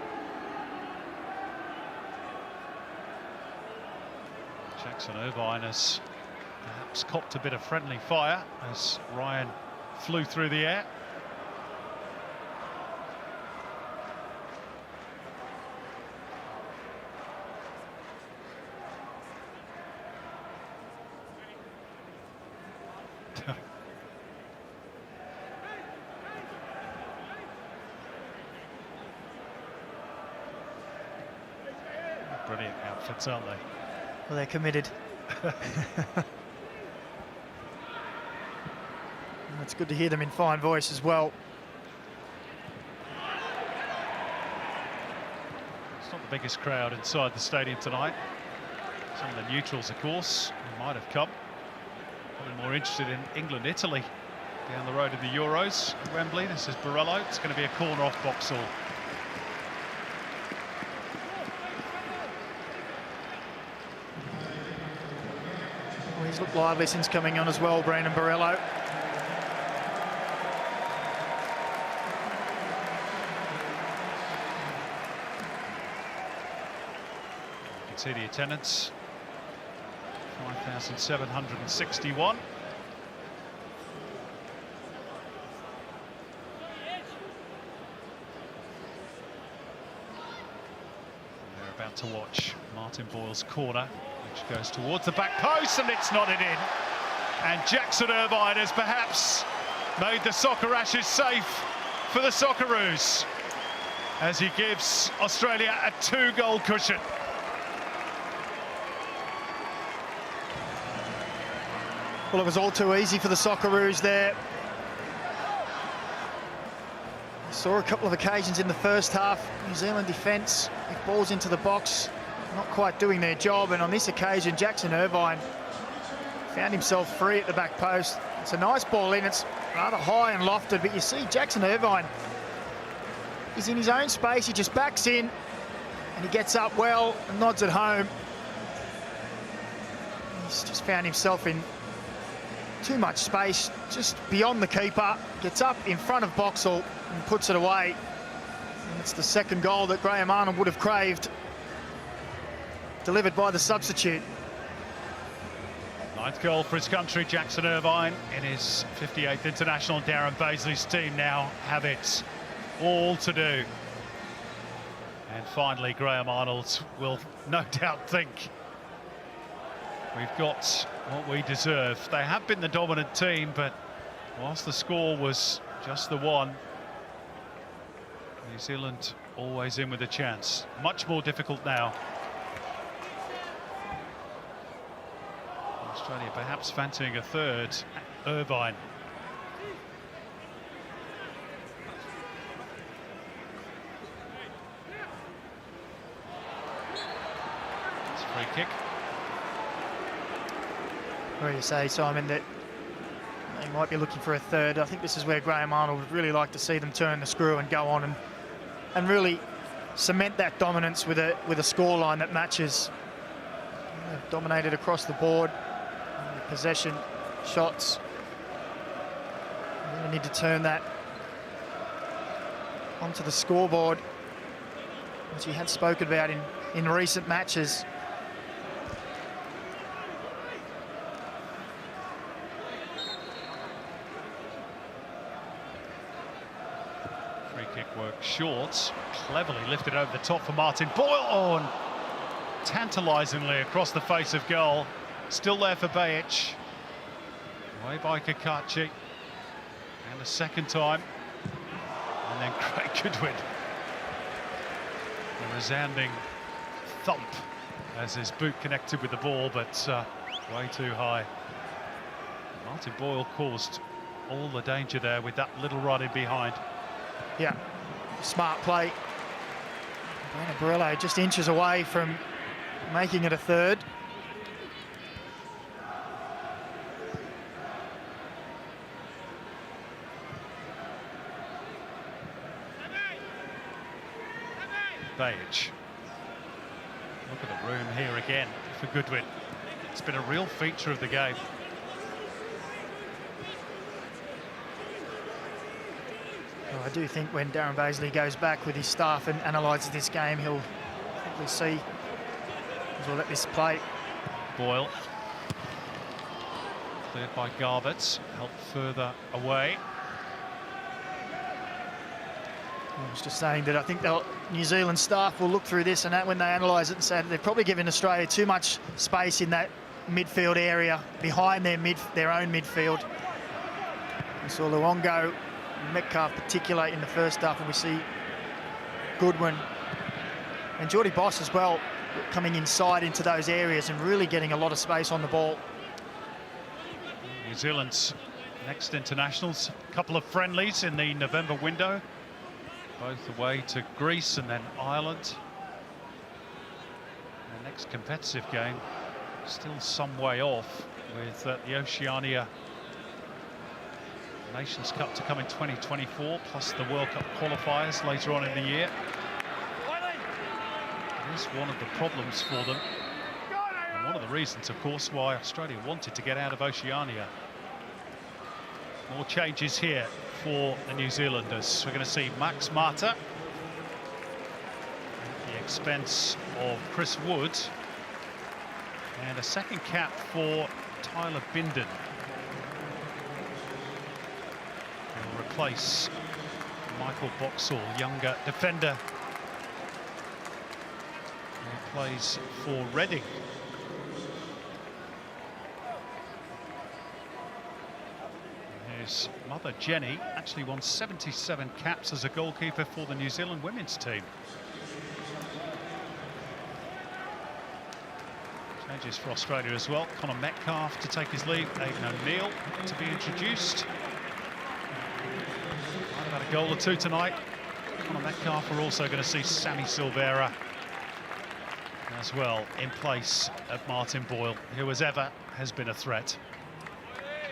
Jackson Irvine has perhaps copped a bit of friendly fire as Ryan flew through the air. Brilliant outfits, aren't they? Well, they're committed. It's good to hear them in fine voice as well. It's not the biggest crowd inside the stadium tonight. Some of the neutrals, of course, who might have come. Probably more interested in England, Italy down the road of the Euros at Wembley. This is Borrello. It's going to be a corner off Boxall. Well, he's looked lively since coming on as well, Brandon Borrello. see the attendance. 5,761. They're about to watch Martin Boyle's corner, which goes towards the back post, and it's nodded in. And Jackson Irvine has perhaps made the Soccer Ashes safe for the Socceroos, as he gives Australia a 2-goal cushion. Well, it was all too easy for the Socceroos there. Saw a couple of occasions in the first half, New Zealand defence with balls into the box, not quite doing their job, and on this occasion Jackson Irvine found himself free at the back post. It's a nice ball in, it's rather high and lofted, but you see Jackson Irvine is in his own space, he just backs in and he gets up well and nods it home. He's just found himself in too much space, just beyond the keeper, gets up in front of Boxall and puts it away. And it's the second goal that Graham Arnold would have craved, delivered by the substitute. 9th goal for his country, Jackson Irvine, in his 58th international. Darren Bazley's team now have it all to do. And finally, Graham Arnold will no doubt think, we've got what we deserve. They have been the dominant team, but whilst the score was just the one, New Zealand always in with a chance. Much more difficult now. Australia perhaps fancying a third. Irvine. It's a free kick. Where you say, Simon, that they might be looking for a third. I think this is where Graham Arnold would really like to see them turn the screw and go on and really cement that dominance with a scoreline that matches. They've dominated across the board, possession, shots. They need to turn that onto the scoreboard, which he had spoken about in recent matches. Free kick work short, cleverly lifted over the top for Martin Boyle. Oh, and tantalisingly across the face of goal. Still there for Bajic. Away by Kakachi. And a second time. And then Craig Goodwin. A resounding thump as his boot connected with the ball, but way too high. Martin Boyle caused all the danger there with that little run in behind. Yeah, smart play. Brandon Borrello just inches away from making it a third. Bajic. Look at the room here again for Goodwin. It's been a real feature of the game. Well, I do think when Darren Bazley goes back with his staff and analyses this game, he'll probably see as well let this play. Boyle. Cleared by Garbutt. Helped further away. I was just saying that I think New Zealand staff will look through this and that when they analyse it and say that they've probably given Australia too much space in that midfield area behind their own midfield. We saw Luongo, Metcalf particularly in the first half, and we see Goodwin and Geordie Boss as well coming inside into those areas and really getting a lot of space on the ball. New Zealand's next internationals, a couple of friendlies in the November window. Both away to Greece and then Ireland. The next competitive game still some way off, with the Oceania Nations Cup to come in 2024, plus the World Cup qualifiers later on in the year. It is one of the problems for them, and one of the reasons, of course, why Australia wanted to get out of Oceania. More changes here for the New Zealanders. We're going to see Max Mata at the expense of Chris Wood. And a second cap for Tyler Bindon. He'll replace Michael Boxall, younger defender, who plays for Reading. His mother, Jenny, actually won 77 caps as a goalkeeper for the New Zealand women's team. Changes for Australia as well. Connor Metcalf to take his leave. Aidan O'Neill to be introduced. Might have had a goal or two tonight. Connor Metcalf. We're also going to see Sammy Silvera as well in place of Martin Boyle, who as ever has been a threat.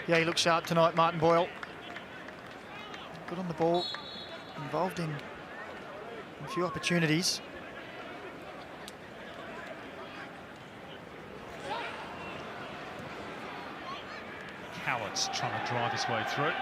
Yeah, he looks sharp tonight, Martin Boyle. Good on the ball, involved in a few opportunities. Cowards trying to drive his way through.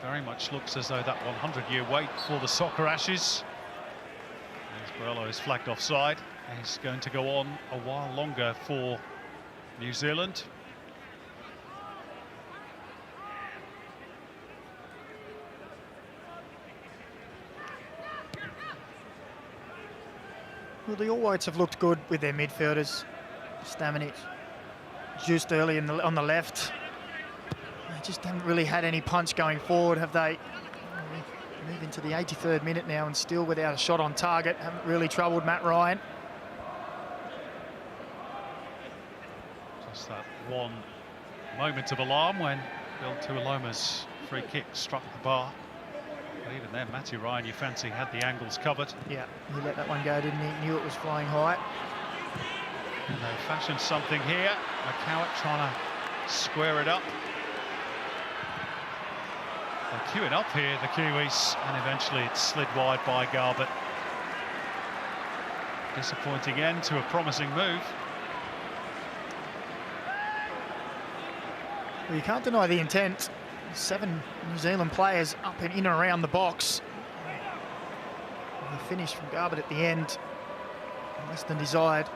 Very much looks as though that 100-year wait for the Soccer Ashes. As Borello is flagged offside, he's going to go on a while longer for New Zealand. Well, the All Whites have looked good with their midfielders. Stamenic, juiced early on the left. They just haven't really had any punch going forward, have they? Move into the 83rd minute now and still without a shot on target. Haven't really troubled Matt Ryan. Just that one moment of alarm when Bill Tuiloma's free kick struck the bar. But even then, Matthew Ryan, you fancy, had the angles covered. Yeah, he let that one go, didn't he? Knew it was flying high. And they fashioned something here. McCowett trying to square it up. They're queuing up here, the Kiwis, and eventually it's slid wide by Garbutt. Disappointing end to a promising move. Well, you can't deny the intent. 7 New Zealand players up and in and around the box. And the finish from Garbutt at the end, less than desired.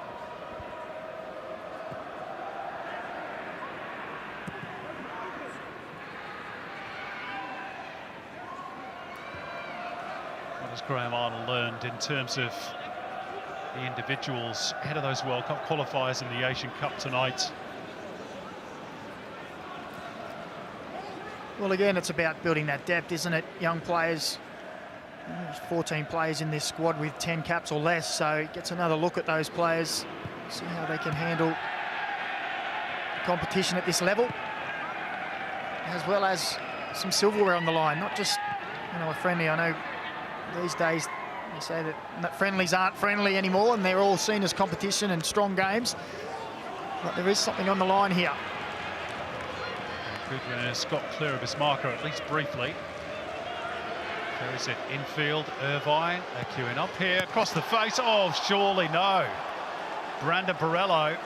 What has Graham Arnold learned in terms of the individuals ahead of those World Cup qualifiers in the Asian Cup tonight? Well, again, it's about building that depth, isn't it? Young players. There's 14 players in this squad with 10 caps or less, so it gets another look at those players, see how they can handle competition at this level, as well as some silverware on the line, not just, you know, a friendly. I know these days they say that friendlies aren't friendly anymore and they're all seen as competition and strong games, but there is something on the line here. Goodwin has got clear of his marker, at least briefly. There is it infield, Irvine, they're queuing up here, across the face, oh, surely no. Brandon Borello,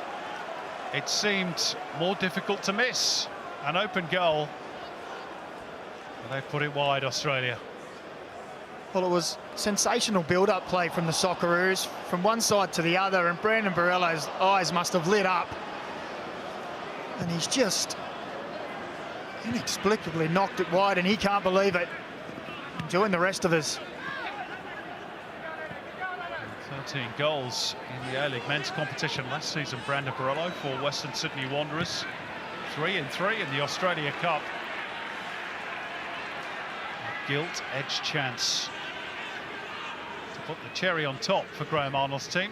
it seemed more difficult to miss. An open goal, and they've put it wide, Australia. Well, it was sensational build-up play from the Socceroos, from one side to the other, and Brandon Borello's eyes must have lit up. And he's just inexplicably knocked it wide, and he can't believe it. Join the rest of us. 13 goals in the A-League men's competition last season, Brandon Borello for Western Sydney Wanderers. 3 and 3 in the Australia Cup. A gilt-edged chance to put the cherry on top for Graham Arnold's team.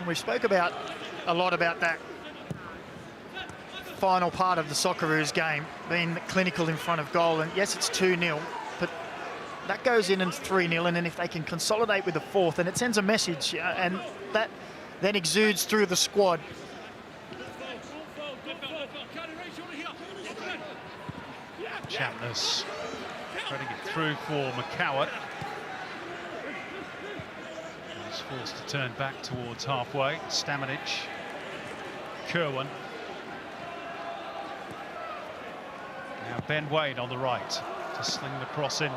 We spoke a lot about that final part of the Socceroos game, being clinical in front of goal. And yes, it's 2-0, but that goes in and 3-0. And then if they can consolidate with the fourth, and it sends a message, and that then exudes through the squad. Champness Trying to get through for McCowart. He's forced to turn back towards halfway. Stamanic. Kerwin. Now Ben Wade on the right to sling the cross in.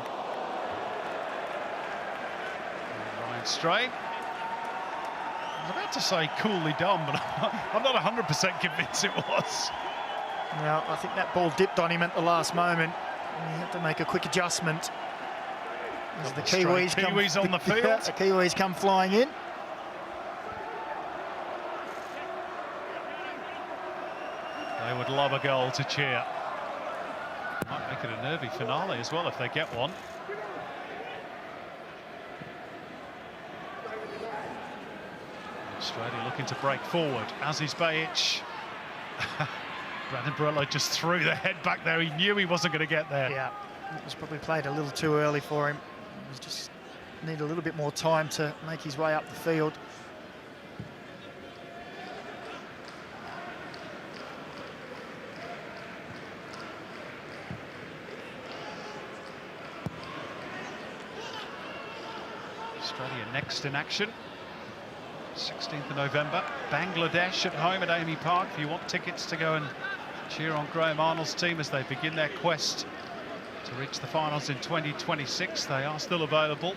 Ryan Strain. I was about to say coolly done, but I'm not 100% convinced it was. Now, I think that ball dipped on him at the last moment. And he had to make a quick adjustment. As the Kiwis on the field. Yeah, the Kiwis come flying in. They would love a goal to cheer. Might make it a nervy finale as well if they get one. Australia looking to break forward, as is Bajic. Brandon Borello just threw the head back there. He knew he wasn't going to get there. Yeah, it was probably played a little too early for him. He just need a little bit more time to make his way up the field. Australia next in action. 16th of November, Bangladesh at home at Amy Park. If you want tickets to go and cheer on Graham Arnold's team as they begin their quest to reach the finals in 2026, they are still available.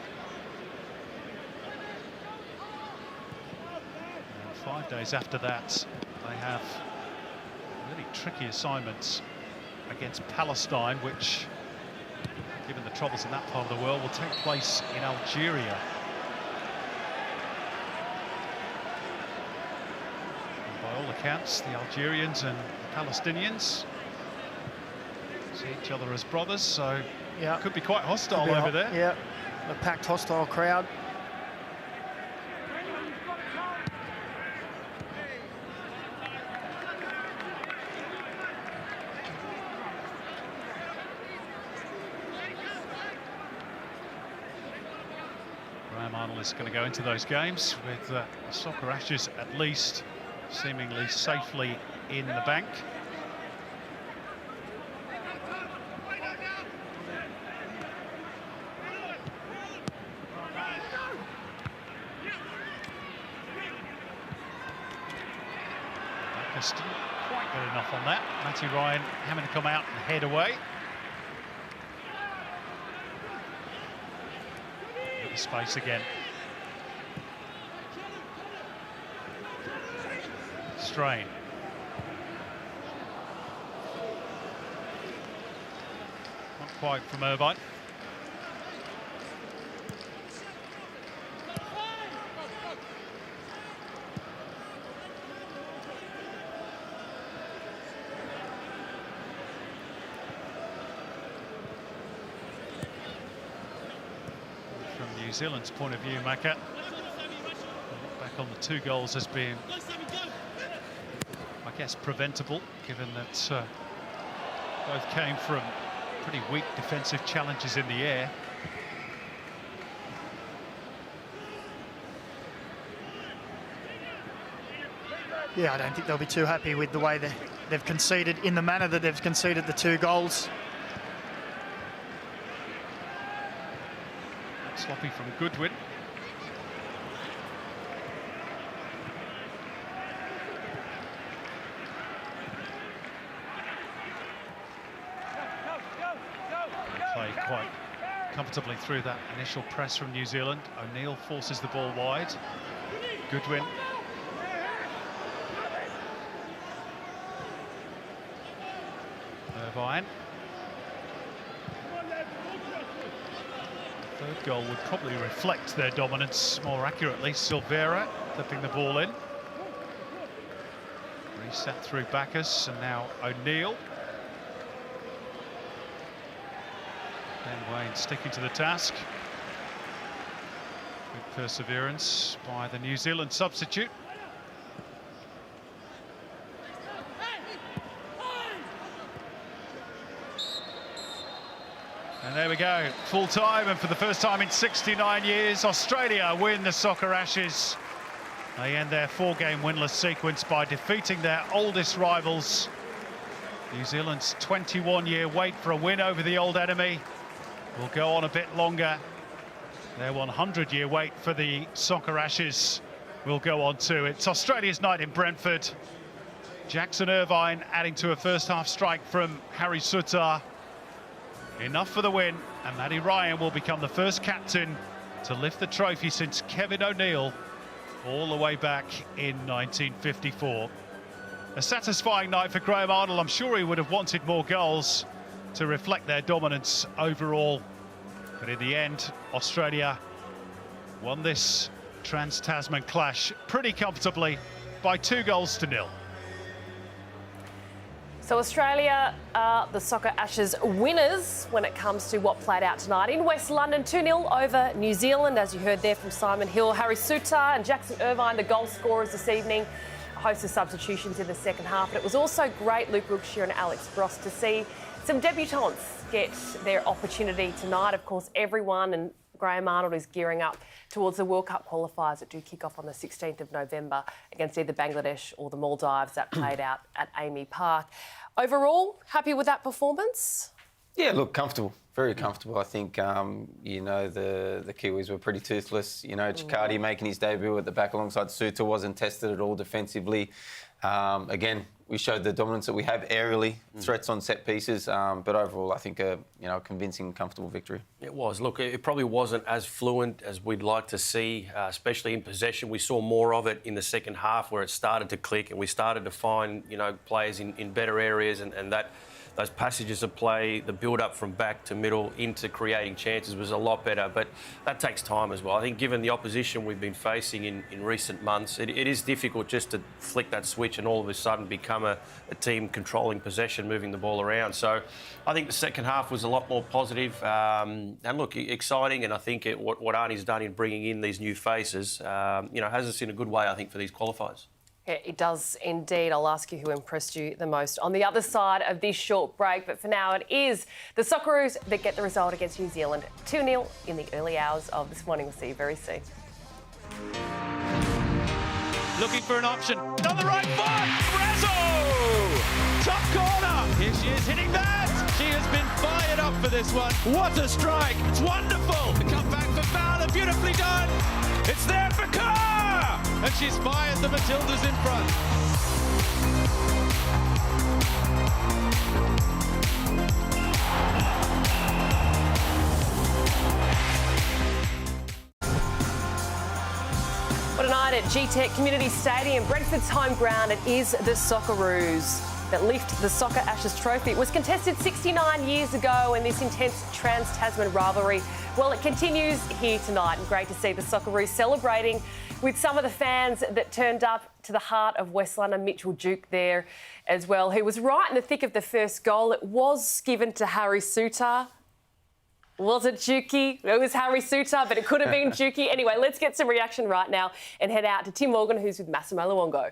And 5 days after that, they have really tricky assignments against Palestine, which, given the troubles in that part of the world, will take place in Algeria. By all accounts, the Algerians and the Palestinians see each other as brothers, so yeah, it could be quite hostile over there. Yeah, a packed, hostile crowd. Graham Arnold is going to go into those games with the Soccer Ashes at least seemingly safely in the bank. Backus didn't quite get enough on that. Matty Ryan having to come out and head away. Bit of space again. Strain. Not quite from Irvine. From New Zealand's point of view, Macca, back on the 2 goals has been, I guess, preventable, given that both came from pretty weak defensive challenges in the air. Yeah, I don't think they'll be too happy with the way they've conceded, in the manner that they've conceded the 2 goals. Sloppy from Goodwin. Play quite comfortably through that initial press from New Zealand. O'Neill forces the ball wide. Goodwin. Irvine. Third goal would probably reflect their dominance more accurately. Silvera clipping the ball in. Reset through Backus, and now O'Neill. Ben Wayne sticking to the task. Good perseverance by the New Zealand substitute. And there we go, full time, and for the first time in 69 years, Australia win the Soccer Ashes. They end their 4-game winless sequence by defeating their oldest rivals. New Zealand's 21-year wait for a win over the old enemy will go on a bit longer. Their 100-year wait for the Soccer Ashes will go on too. It's Australia's night in Brentford. Jackson Irvine adding to a first-half strike from Harry Souttar. Enough for the win, and Matty Ryan will become the first captain to lift the trophy since Kevin O'Neill all the way back in 1954. A satisfying night for Graham Arnold. I'm sure he would have wanted more goals to reflect their dominance overall. But in the end, Australia won this Trans-Tasman clash pretty comfortably by 2-0. So Australia are the Soccer Ashes winners when it comes to what played out tonight in West London. 2-0 over New Zealand, as you heard there from Simon Hill. Harry Souttar and Jackson Irvine, the goal scorers this evening. A host of substitutions in the second half. But it was also great, Luke Wilkshire and Alex Ross, to see some debutants get their opportunity tonight. Of course, everyone and Graham Arnold is gearing up towards the World Cup qualifiers that do kick off on the 16th of November against either Bangladesh or the Maldives. That played out at Amy Park. Overall, happy with that performance? Yeah, look, comfortable, very comfortable. I think, you know, the Kiwis were pretty toothless. You know, Chicardi making his debut at the back alongside Souttar wasn't tested at all defensively. Again, we showed the dominance that we have aerially, threats on set pieces, but overall I think a convincing, comfortable victory. It was. Look, it probably wasn't as fluent as we'd like to see, especially in possession. We saw more of it in the second half where it started to click and we started to find, you know, players in better areas and that those passages of play, the build-up from back to middle into creating chances was a lot better, but that takes time as well. I think given the opposition we've been facing in recent months, it is difficult just to flick that switch and all of a sudden become a team controlling possession, moving the ball around. So I think the second half was a lot more positive and look, exciting, and I think what Arnie's done in bringing in these new faces, you know, has us in a good way, I think, for these qualifiers. Yeah, it does indeed. I'll ask you who impressed you the most on the other side of this short break. But for now, it is the Socceroos that get the result against New Zealand. 2-0 in the early hours of this morning. We'll see you very soon. Looking for an option. On the right foot! Razzo! Top corner! Here she is hitting that! She has been fired up for this one. What a strike! It's wonderful! The comeback for Fowler, beautifully done! It's there for Kerr! And she's fired the Matildas in front. What a night at G-Tech Community Stadium, Brentford's home ground. It is the Socceroos that lift the Soccer Ashes trophy. It was contested 69 years ago in this intense Trans-Tasman rivalry. Well, it continues here tonight, and great to see the Socceroos celebrating with some of the fans that turned up to the heart of West London. Mitchell Duke there as well, who was right in the thick of the first goal. It was given to Harry Souttar. Was it Dukey? It was Harry Souttar, but it could have been Dukey. Anyway, let's get some reaction right now and head out to Tim Morgan, who's with Massimo Luongo.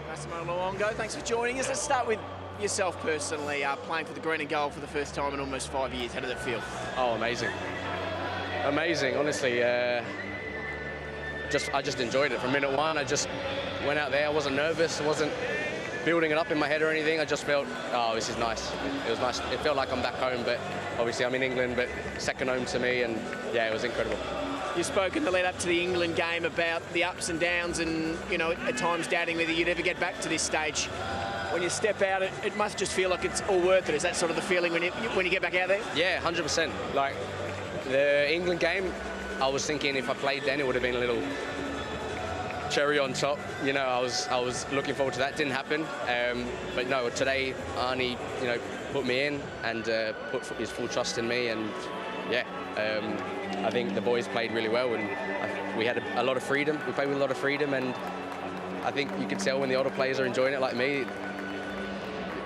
Massimo Luongo, thanks for joining us. Let's start with yourself personally, playing for the green and gold for the first time in almost 5 years. How did it feel? Oh, amazing. Amazing, honestly. I just enjoyed it from minute one. I just went out there. I wasn't nervous. I wasn't building it up in my head or anything. I just felt, oh, this is nice. It was nice. It felt like I'm back home, but obviously I'm in England, but second home to me, and yeah, it was incredible. You've spoken the lead up to the England game about the ups and downs and, you know, at times doubting whether you'd ever get back to this stage. When you step out, it must just feel like it's all worth it. Is that sort of the feeling when you get back out there? Yeah, 100%. Like, the England game, I was thinking if I played then, it would have been a little cherry on top. You know, I was looking forward to that. Didn't happen. But no, today, Arnie, you know, put me in and put his full trust in me, and yeah, I think the boys played really well, and we had a lot of freedom. We played with a lot of freedom, and I think you can tell when the older players are enjoying it, like me, it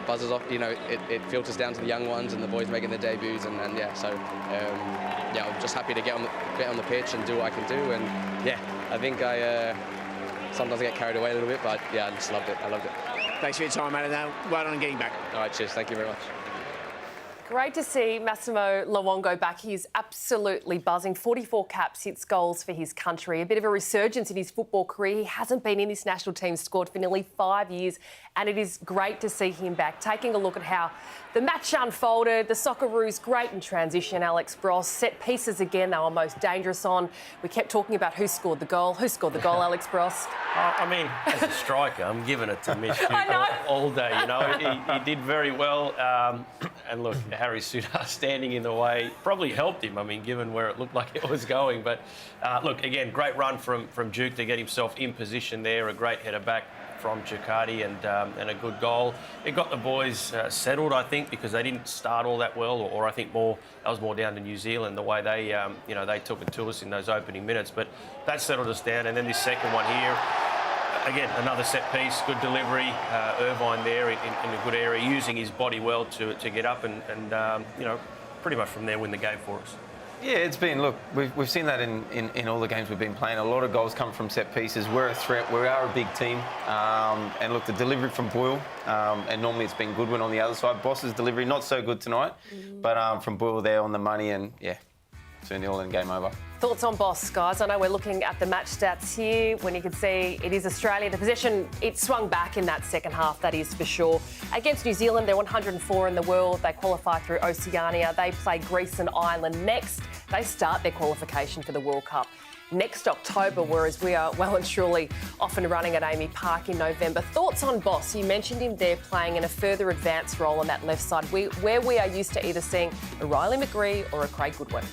buzzes off. You know, it filters down to the young ones and the boys making their debuts, and yeah. So yeah, I'm just happy to get on the pitch and do what I can do, and yeah, I think sometimes I get carried away a little bit, but yeah, I just loved it. I loved it. Thanks for your time, mate, and well done on getting back. All right, cheers. Thank you very much. Great to see Massimo Luongo back. He's absolutely buzzing. 44 caps, hits goals for his country. A bit of a resurgence in his football career. He hasn't been in this national team squad for nearly 5 years, and it is great to see him back. Taking a look at how the match unfolded, the Socceroos great in transition, Alex Bross. Set pieces again, they were most dangerous on. We kept talking about who scored the goal. Who scored the goal, Alex Bross? I mean, as a striker, I'm giving it to Mitch all day. You know, he did very well. And look, Harry Souttar standing in the way probably helped him. I mean, given where it looked like it was going. But look, again, great run from Duke to get himself in position there. A great header back from Giaccardi and a good goal. It got the boys settled, I think, because they didn't start all that well, or I think that was more down to New Zealand, the way they, they took it to us in those opening minutes. But that settled us down, and then this second one here, again, another set piece, good delivery. Irvine there in a good area, using his body well to get up and pretty much from there win the game for us. Yeah, it's been, look, we've seen that in all the games we've been playing. A lot of goals come from set pieces. We're a threat. We are a big team. And look, the delivery from Boyle, and normally it's been Goodwin on the other side. Boss's delivery, not so good tonight, but from Boyle there on the money, and yeah, 2-0 and game over. Thoughts on Boss, guys? I know we're looking at the match stats here when you can see it is Australia. The possession, it swung back in that second half, that is for sure. Against New Zealand, they're 104 in the world. They qualify through Oceania. They play Greece and Ireland next. They start their qualification for the World Cup next October, whereas we are well and truly off and running at Amy Park in November. Thoughts on Boss? You mentioned him there playing in a further advanced role on that left side, where we are used to either seeing a Riley McGree or a Craig Goodwin.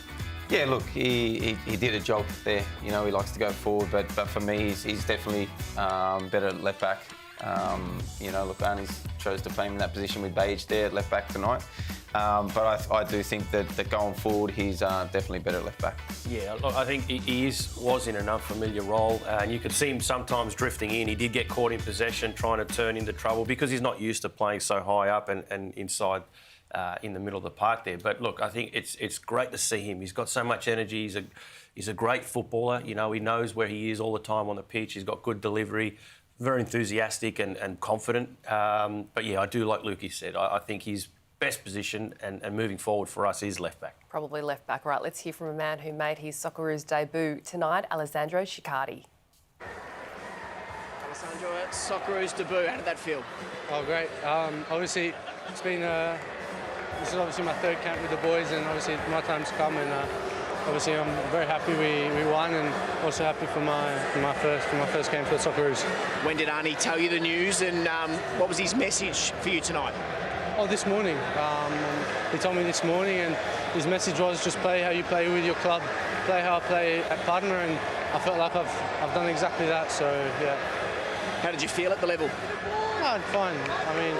Yeah, look, he did a job there. You know, he likes to go forward, but for me, he's definitely better at left back. Look, Arnie's chose to play him in that position with Beige there at left back tonight. But I do think that going forward, he's definitely better at left back. Yeah, look, I think he was in an unfamiliar role, and you could see him sometimes drifting in. He did get caught in possession, trying to turn into trouble because he's not used to playing so high up and inside. In the middle of the park there. But look, I think it's great to see him. He's got so much energy. He's a great footballer. You know, he knows where he is all the time on the pitch. He's got good delivery, very enthusiastic and confident. But yeah, I do like Lukey said. I think his best position and moving forward for us is left back. Probably left back. Right, let's hear from a man who made his Socceroos debut tonight, Alessandro Giaccardi. Alessandro, Socceroos debut, how did that feel? Oh, great. Obviously, it's been... This is obviously my third camp with the boys, and obviously my time's come, and obviously I'm very happy we won, and also happy for my first game for the Socceroos. When did Arnie tell you the news, and what was his message for you tonight? Oh, this morning. He told me this morning, and his message was just play how you play with your club, play how I play at partner, and I felt like I've done exactly that. So yeah. How did you feel at the level? Oh, fine. I mean,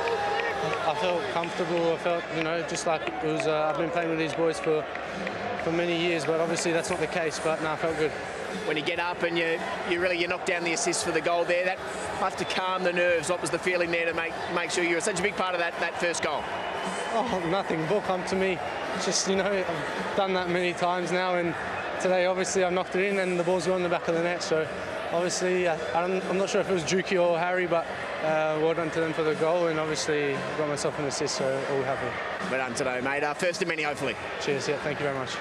I felt comfortable. I felt, just like it was. I've been playing with these boys for many years, but obviously that's not the case. But no, I felt good. When you get up and you knock down the assist for the goal there, that must have calmed the nerves. What was the feeling there to make sure you were such a big part of that first goal? Oh, nothing. Ball come to me. Just I've done that many times now, and today obviously I knocked it in, and the ball's gone in the back of the net. So obviously I'm not sure if it was Juki or Harry, but well done to them for the goal, and obviously got myself an assist, so all happy. Well done today, mate. First of many, hopefully. Cheers. Yeah, thank you very much.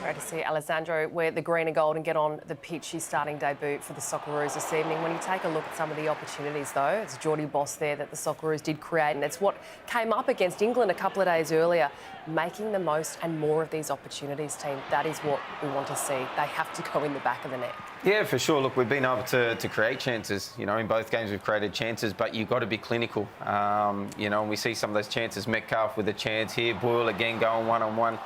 Great to see Alessandro wear the green and gold and get on the pitch. His starting debut for the Socceroos this evening. When you take a look at some of the opportunities, though, it's Geordie Boss there that the Socceroos did create, and it's what came up against England a couple of days earlier. Making the most and more of these opportunities, team. That is what we want to see. They have to go in the back of the net. Yeah, for sure. Look, we've been able to create chances. In both games we've created chances, but you've got to be clinical. And we see some of those chances. Metcalf with a chance here. Boyle again going one-on-one.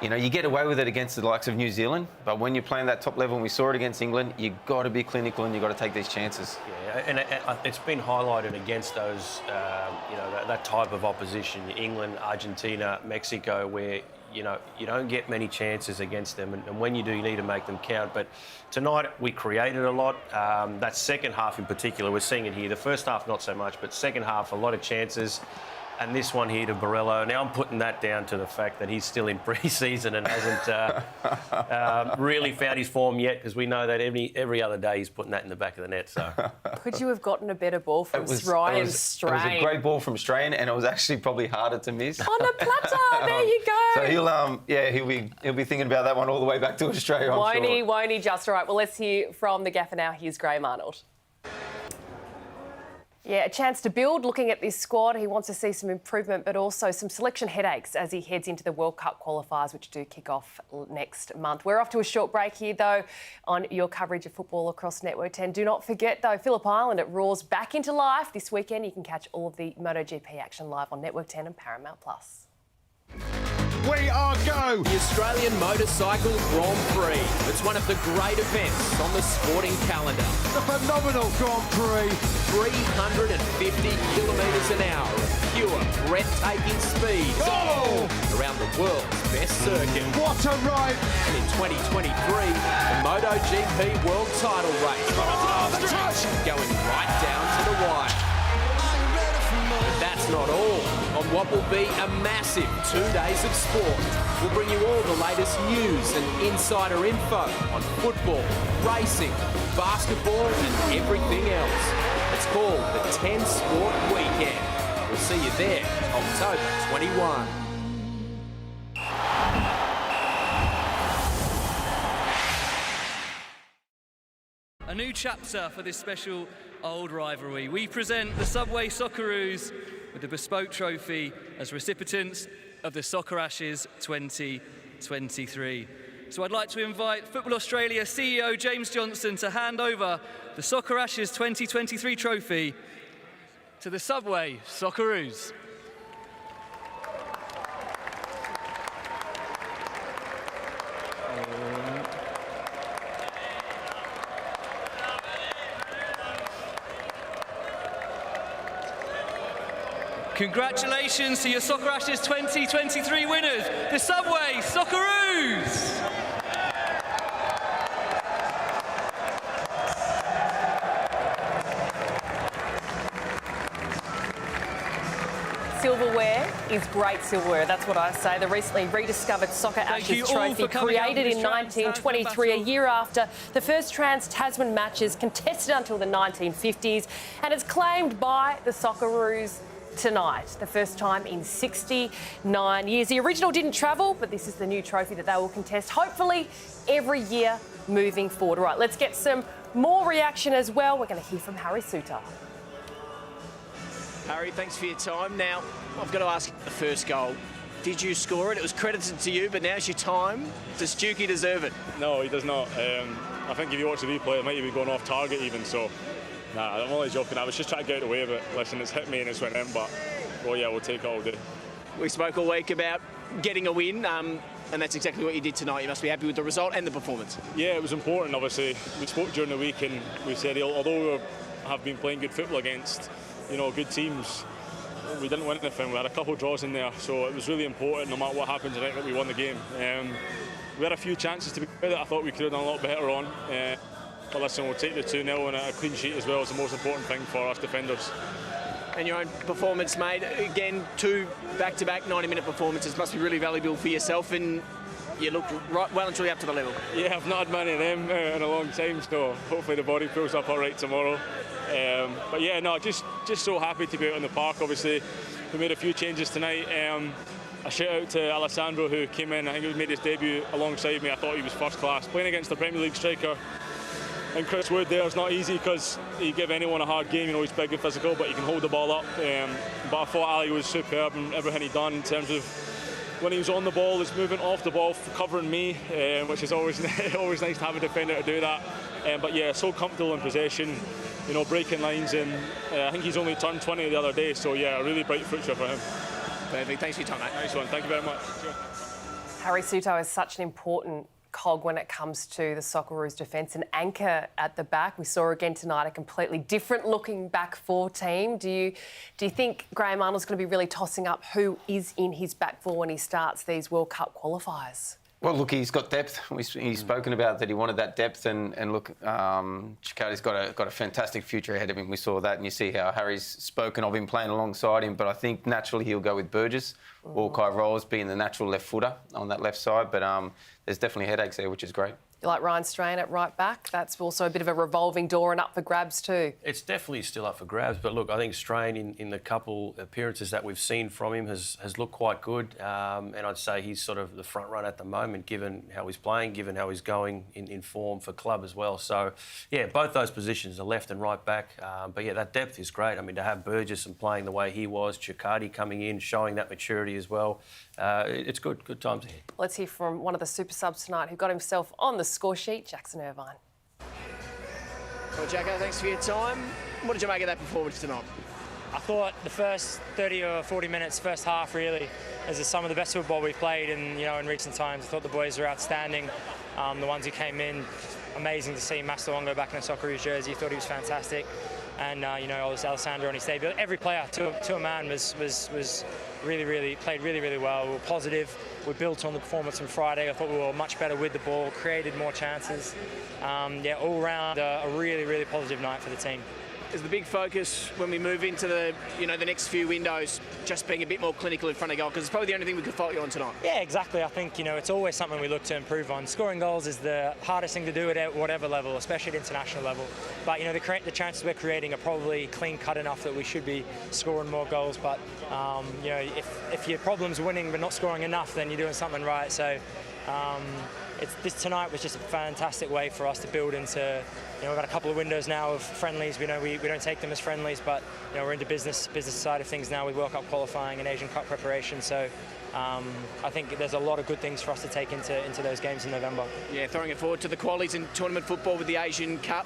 You get away with it against the likes of New Zealand, but when you're playing that top level, and we saw it against England, you've got to be clinical and you've got to take these chances. Yeah, and it's been highlighted against those, that type of opposition, England, Argentina, Mexico, where, you don't get many chances against them, and when you do, you need to make them count. But tonight, we created a lot. That second half in particular, we're seeing it here. The first half, not so much, but second half, a lot of chances. and this one here to Borrello. Now I'm putting that down to the fact that he's still in pre-season and hasn't really found his form yet, because we know that every other day he's putting that in the back of the net. So could you have gotten a better ball from Ryan Strain? It was a great ball from Strain, and it was actually probably harder to miss. On a platter, there you go. So he'll be thinking about that one all the way back to Australia. Won't he? Just all right. Well, let's hear from the gaffer now. Here's Graham Arnold. Yeah, a chance to build. Looking at this squad, he wants to see some improvement, but also some selection headaches as he heads into the World Cup qualifiers, which do kick off next month. We're off to a short break here, though, on your coverage of football across Network 10. Do not forget, though, Phillip Island, it roars back into life this weekend. You can catch all of the MotoGP action live on Network 10 and Paramount+. We are go! The Australian Motorcycle Grand Prix. It's one of the great events on the sporting calendar. The phenomenal Grand Prix. 350 kilometres an hour of pure, breathtaking speed. Oh! Around the world's best circuit. What a ride! And in 2023, the MotoGP World Title Race. Oh, the touch! Going right down to the wire. But that's not all. On what will be a massive 2 days of sport, we'll bring you all the latest news and insider info on football, racing, basketball and everything else. It's called the 10 Sport Weekend. We'll see you there, October 21. A new chapter for this special old rivalry. We present the Subway Socceroos with the bespoke trophy as recipients of the Soccer Ashes 2023. So I'd like to invite Football Australia CEO James Johnson to hand over the Soccer Ashes 2023 trophy to the Subway Socceroos. Congratulations to your Soccer Ashes 2023 winners, the Subway Socceroos! Silverware is great silverware, that's what I say. The recently rediscovered Soccer Ashes trophy, created in 1923, a year after the first Trans-Tasman matches, contested until the 1950s, and it's claimed by the Socceroos tonight, the first time in 69 years. The original didn't travel, but this is the new trophy that they will contest, hopefully every year moving forward. All right, let's get some more reaction as well. We're going to hear from Harry Suter. Harry, thanks for your time. Now, I've got to ask the first goal. Did you score it? It was credited to you, but now's your time. Does Stukey deserve it? No, he does not. I think if you watch the replay, it might even be going off target even, so... Nah, I'm only joking. I was just trying to get out of the way of it. Listen, it's hit me and it's went in, but, well, yeah, we'll take it all day. We spoke all week about getting a win, and that's exactly what you did tonight. You must be happy with the result and the performance. Yeah, it was important, obviously. We spoke during the week and we said, although we have been playing good football against, good teams, we didn't win anything. We had a couple of draws in there, so it was really important, no matter what happened tonight, that we won the game. We had a few chances to be with it. I thought we could have done a lot better on. But listen, we'll take the 2-0, and a clean sheet as well is the most important thing for us defenders. And your own performance, mate. Again, 2 back-to-back 90-minute performances must be really valuable for yourself, and you look right, well and truly up to the level. Yeah, I've not had many of them in a long time, so hopefully the body pulls up all right tomorrow. But yeah, no, just so happy to be out in the park. Obviously, we made a few changes tonight. A shout out to Alessandro, who came in. I think he made his debut alongside me. I thought he was first class. Playing against the Premier League striker and Chris Wood there is not easy, because you give anyone a hard game. He's big and physical, but he can hold the ball up. But I thought Ali was superb in everything he done in terms of when he was on the ball, his movement off the ball, covering me, which is always always nice to have a defender to do that. But yeah, so comfortable in possession, breaking lines, and I think he's only turned 20 the other day, so yeah, a really bright future for him. Perfect. Thanks for your time, mate. Nice one. Thank you very much. Harry Suter is such an important cog when it comes to the Socceroos defence, an anchor at the back. We saw again tonight a completely different looking back four team. Do you think Graham Arnold's going to be really tossing up who is in his back four when he starts these World Cup qualifiers? Well, look, he's got depth. He's spoken about that he wanted that depth, and look, Chicardi's got a fantastic future ahead of him. We saw that, and you see how Harry's spoken of him playing alongside him. But I think naturally he'll go with Burgess or Kai Rolls being the natural left footer on that left side. But there's definitely headaches there, which is great. You like Ryan Strain at right back? That's also a bit of a revolving door and up for grabs too. It's definitely still up for grabs, but look, I think Strain in the couple appearances that we've seen from him has looked quite good, and I'd say he's sort of the front runner at the moment, given how he's playing, given how he's going in form for club as well. So, yeah, both those positions, the left and right back, but yeah, that depth is great. I mean, to have Burgess and playing the way he was, Chicardi coming in, showing that maturity as well, it's good times ahead. Let's hear from one of the super subs tonight who got himself on the score sheet, Jackson Irvine. Well, Jacko, thanks for your time. What did you make of that performance tonight? I thought the first 30 or 40 minutes, first half really, is some of the best football we've played in recent times. I thought the boys were outstanding. The ones who came in, amazing to see Master go back in a Socceroos jersey. Thought he was fantastic. And Alessandro on his debut. Every player to a man was really played really well. We were positive. We built on the performance on Friday. I thought we were much better with the ball, created more chances. All round a really positive night for the team. Is the big focus when we move into the next few windows just being a bit more clinical in front of goal? Because it's probably the only thing we could fault you on tonight. Yeah, exactly. I think it's always something we look to improve on. Scoring goals is the hardest thing to do at whatever level, especially at international level. But the chances we're creating are probably clean cut enough that we should be scoring more goals. But if your problem's winning but not scoring enough, then you're doing something right. So tonight was just a fantastic way for us to build into. We've got a couple of windows now of friendlies. We know we don't take them as friendlies, but we're into business side of things now with World Cup qualifying and Asian Cup preparation. So I think there's a lot of good things for us to take into those games in November. Yeah, throwing it forward to the qualities in tournament football with the Asian Cup.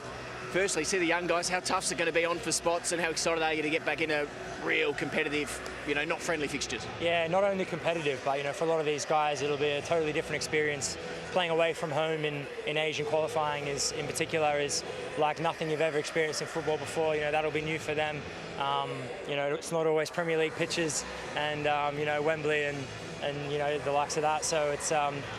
Firstly, see the young guys, how tough's it going to be on for spots and how excited are you to get back into real competitive, not friendly fixtures? Yeah, not only competitive, but for a lot of these guys, it'll be a totally different experience. Playing away from home in Asian qualifying is like nothing you've ever experienced in football before. That'll be new for them. It's not always Premier League pitches and Wembley and the likes of that. So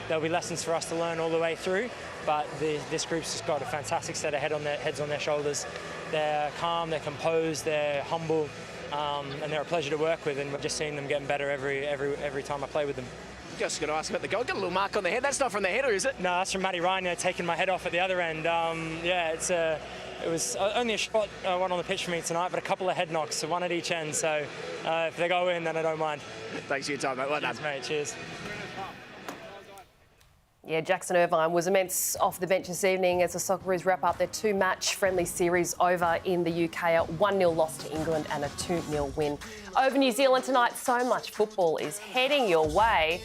there'll be lessons for us to learn all the way through. But this group's just got a fantastic set of heads on their shoulders. They're calm, they're composed, they're humble, and they're a pleasure to work with. And we're just seeing them getting better every time I play with them. Just going to ask about the goal. Got a little mark on the head. That's not from the header, is it? No, that's from Matty Ryan taking my head off at the other end. It was only a shot one on the pitch for me tonight, but a couple of head knocks, so one at each end. So if they go in, then I don't mind. Thanks for your time, mate. Well done. Cheers, mate. Cheers. Yeah, Jackson Irvine was immense off the bench this evening as the Socceroos wrap up their two-match friendly series over in the UK. A 1-0 loss to England and a 2-0 win over New Zealand tonight. So much football is heading your way.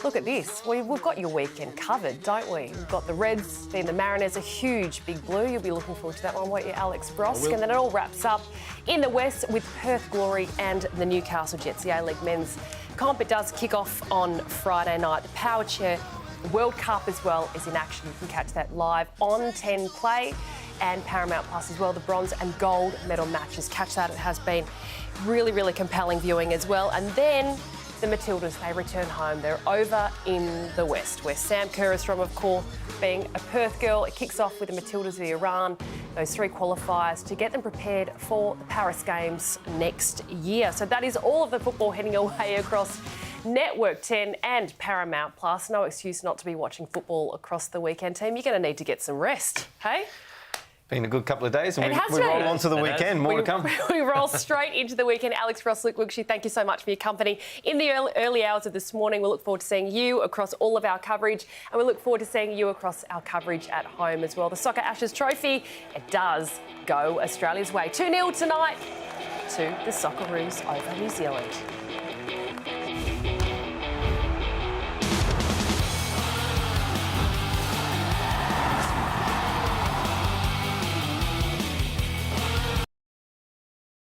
Look at this. We've got your weekend covered, don't we? We've got the Reds, then the Mariners, a huge big blue. You'll be looking forward to that one, won't you, Alex Brosk? And then it all wraps up in the West with Perth Glory and the Newcastle Jets. The A-League men's comp, it does kick off on Friday night. The Power Chair World Cup as well is in action. You can catch that live on 10 Play and Paramount Plus as well. The bronze and gold medal matches. Catch that. It has been really compelling viewing as well. And then the Matildas, they return home. They're over in the West, where Sam Kerr is from, of course, being a Perth girl. It kicks off with the Matildas v Iran, those 3 qualifiers to get them prepared for the Paris Games next year. So that is all of the football heading away across Network 10 and Paramount Plus. No excuse not to be watching football across the weekend, team. You're going to need to get some rest, hey? Been a good couple of days, and we roll on to the weekend. More to come. We roll straight into the weekend. Alex Ross, Luke Wilkshire, thank you so much for your company in the early hours of this morning. We look forward to seeing you across all of our coverage, and we look forward to seeing you across our coverage at home as well. The Soccer Ashes Trophy, it does go Australia's way. 2-0 tonight to the Socceroos over New Zealand.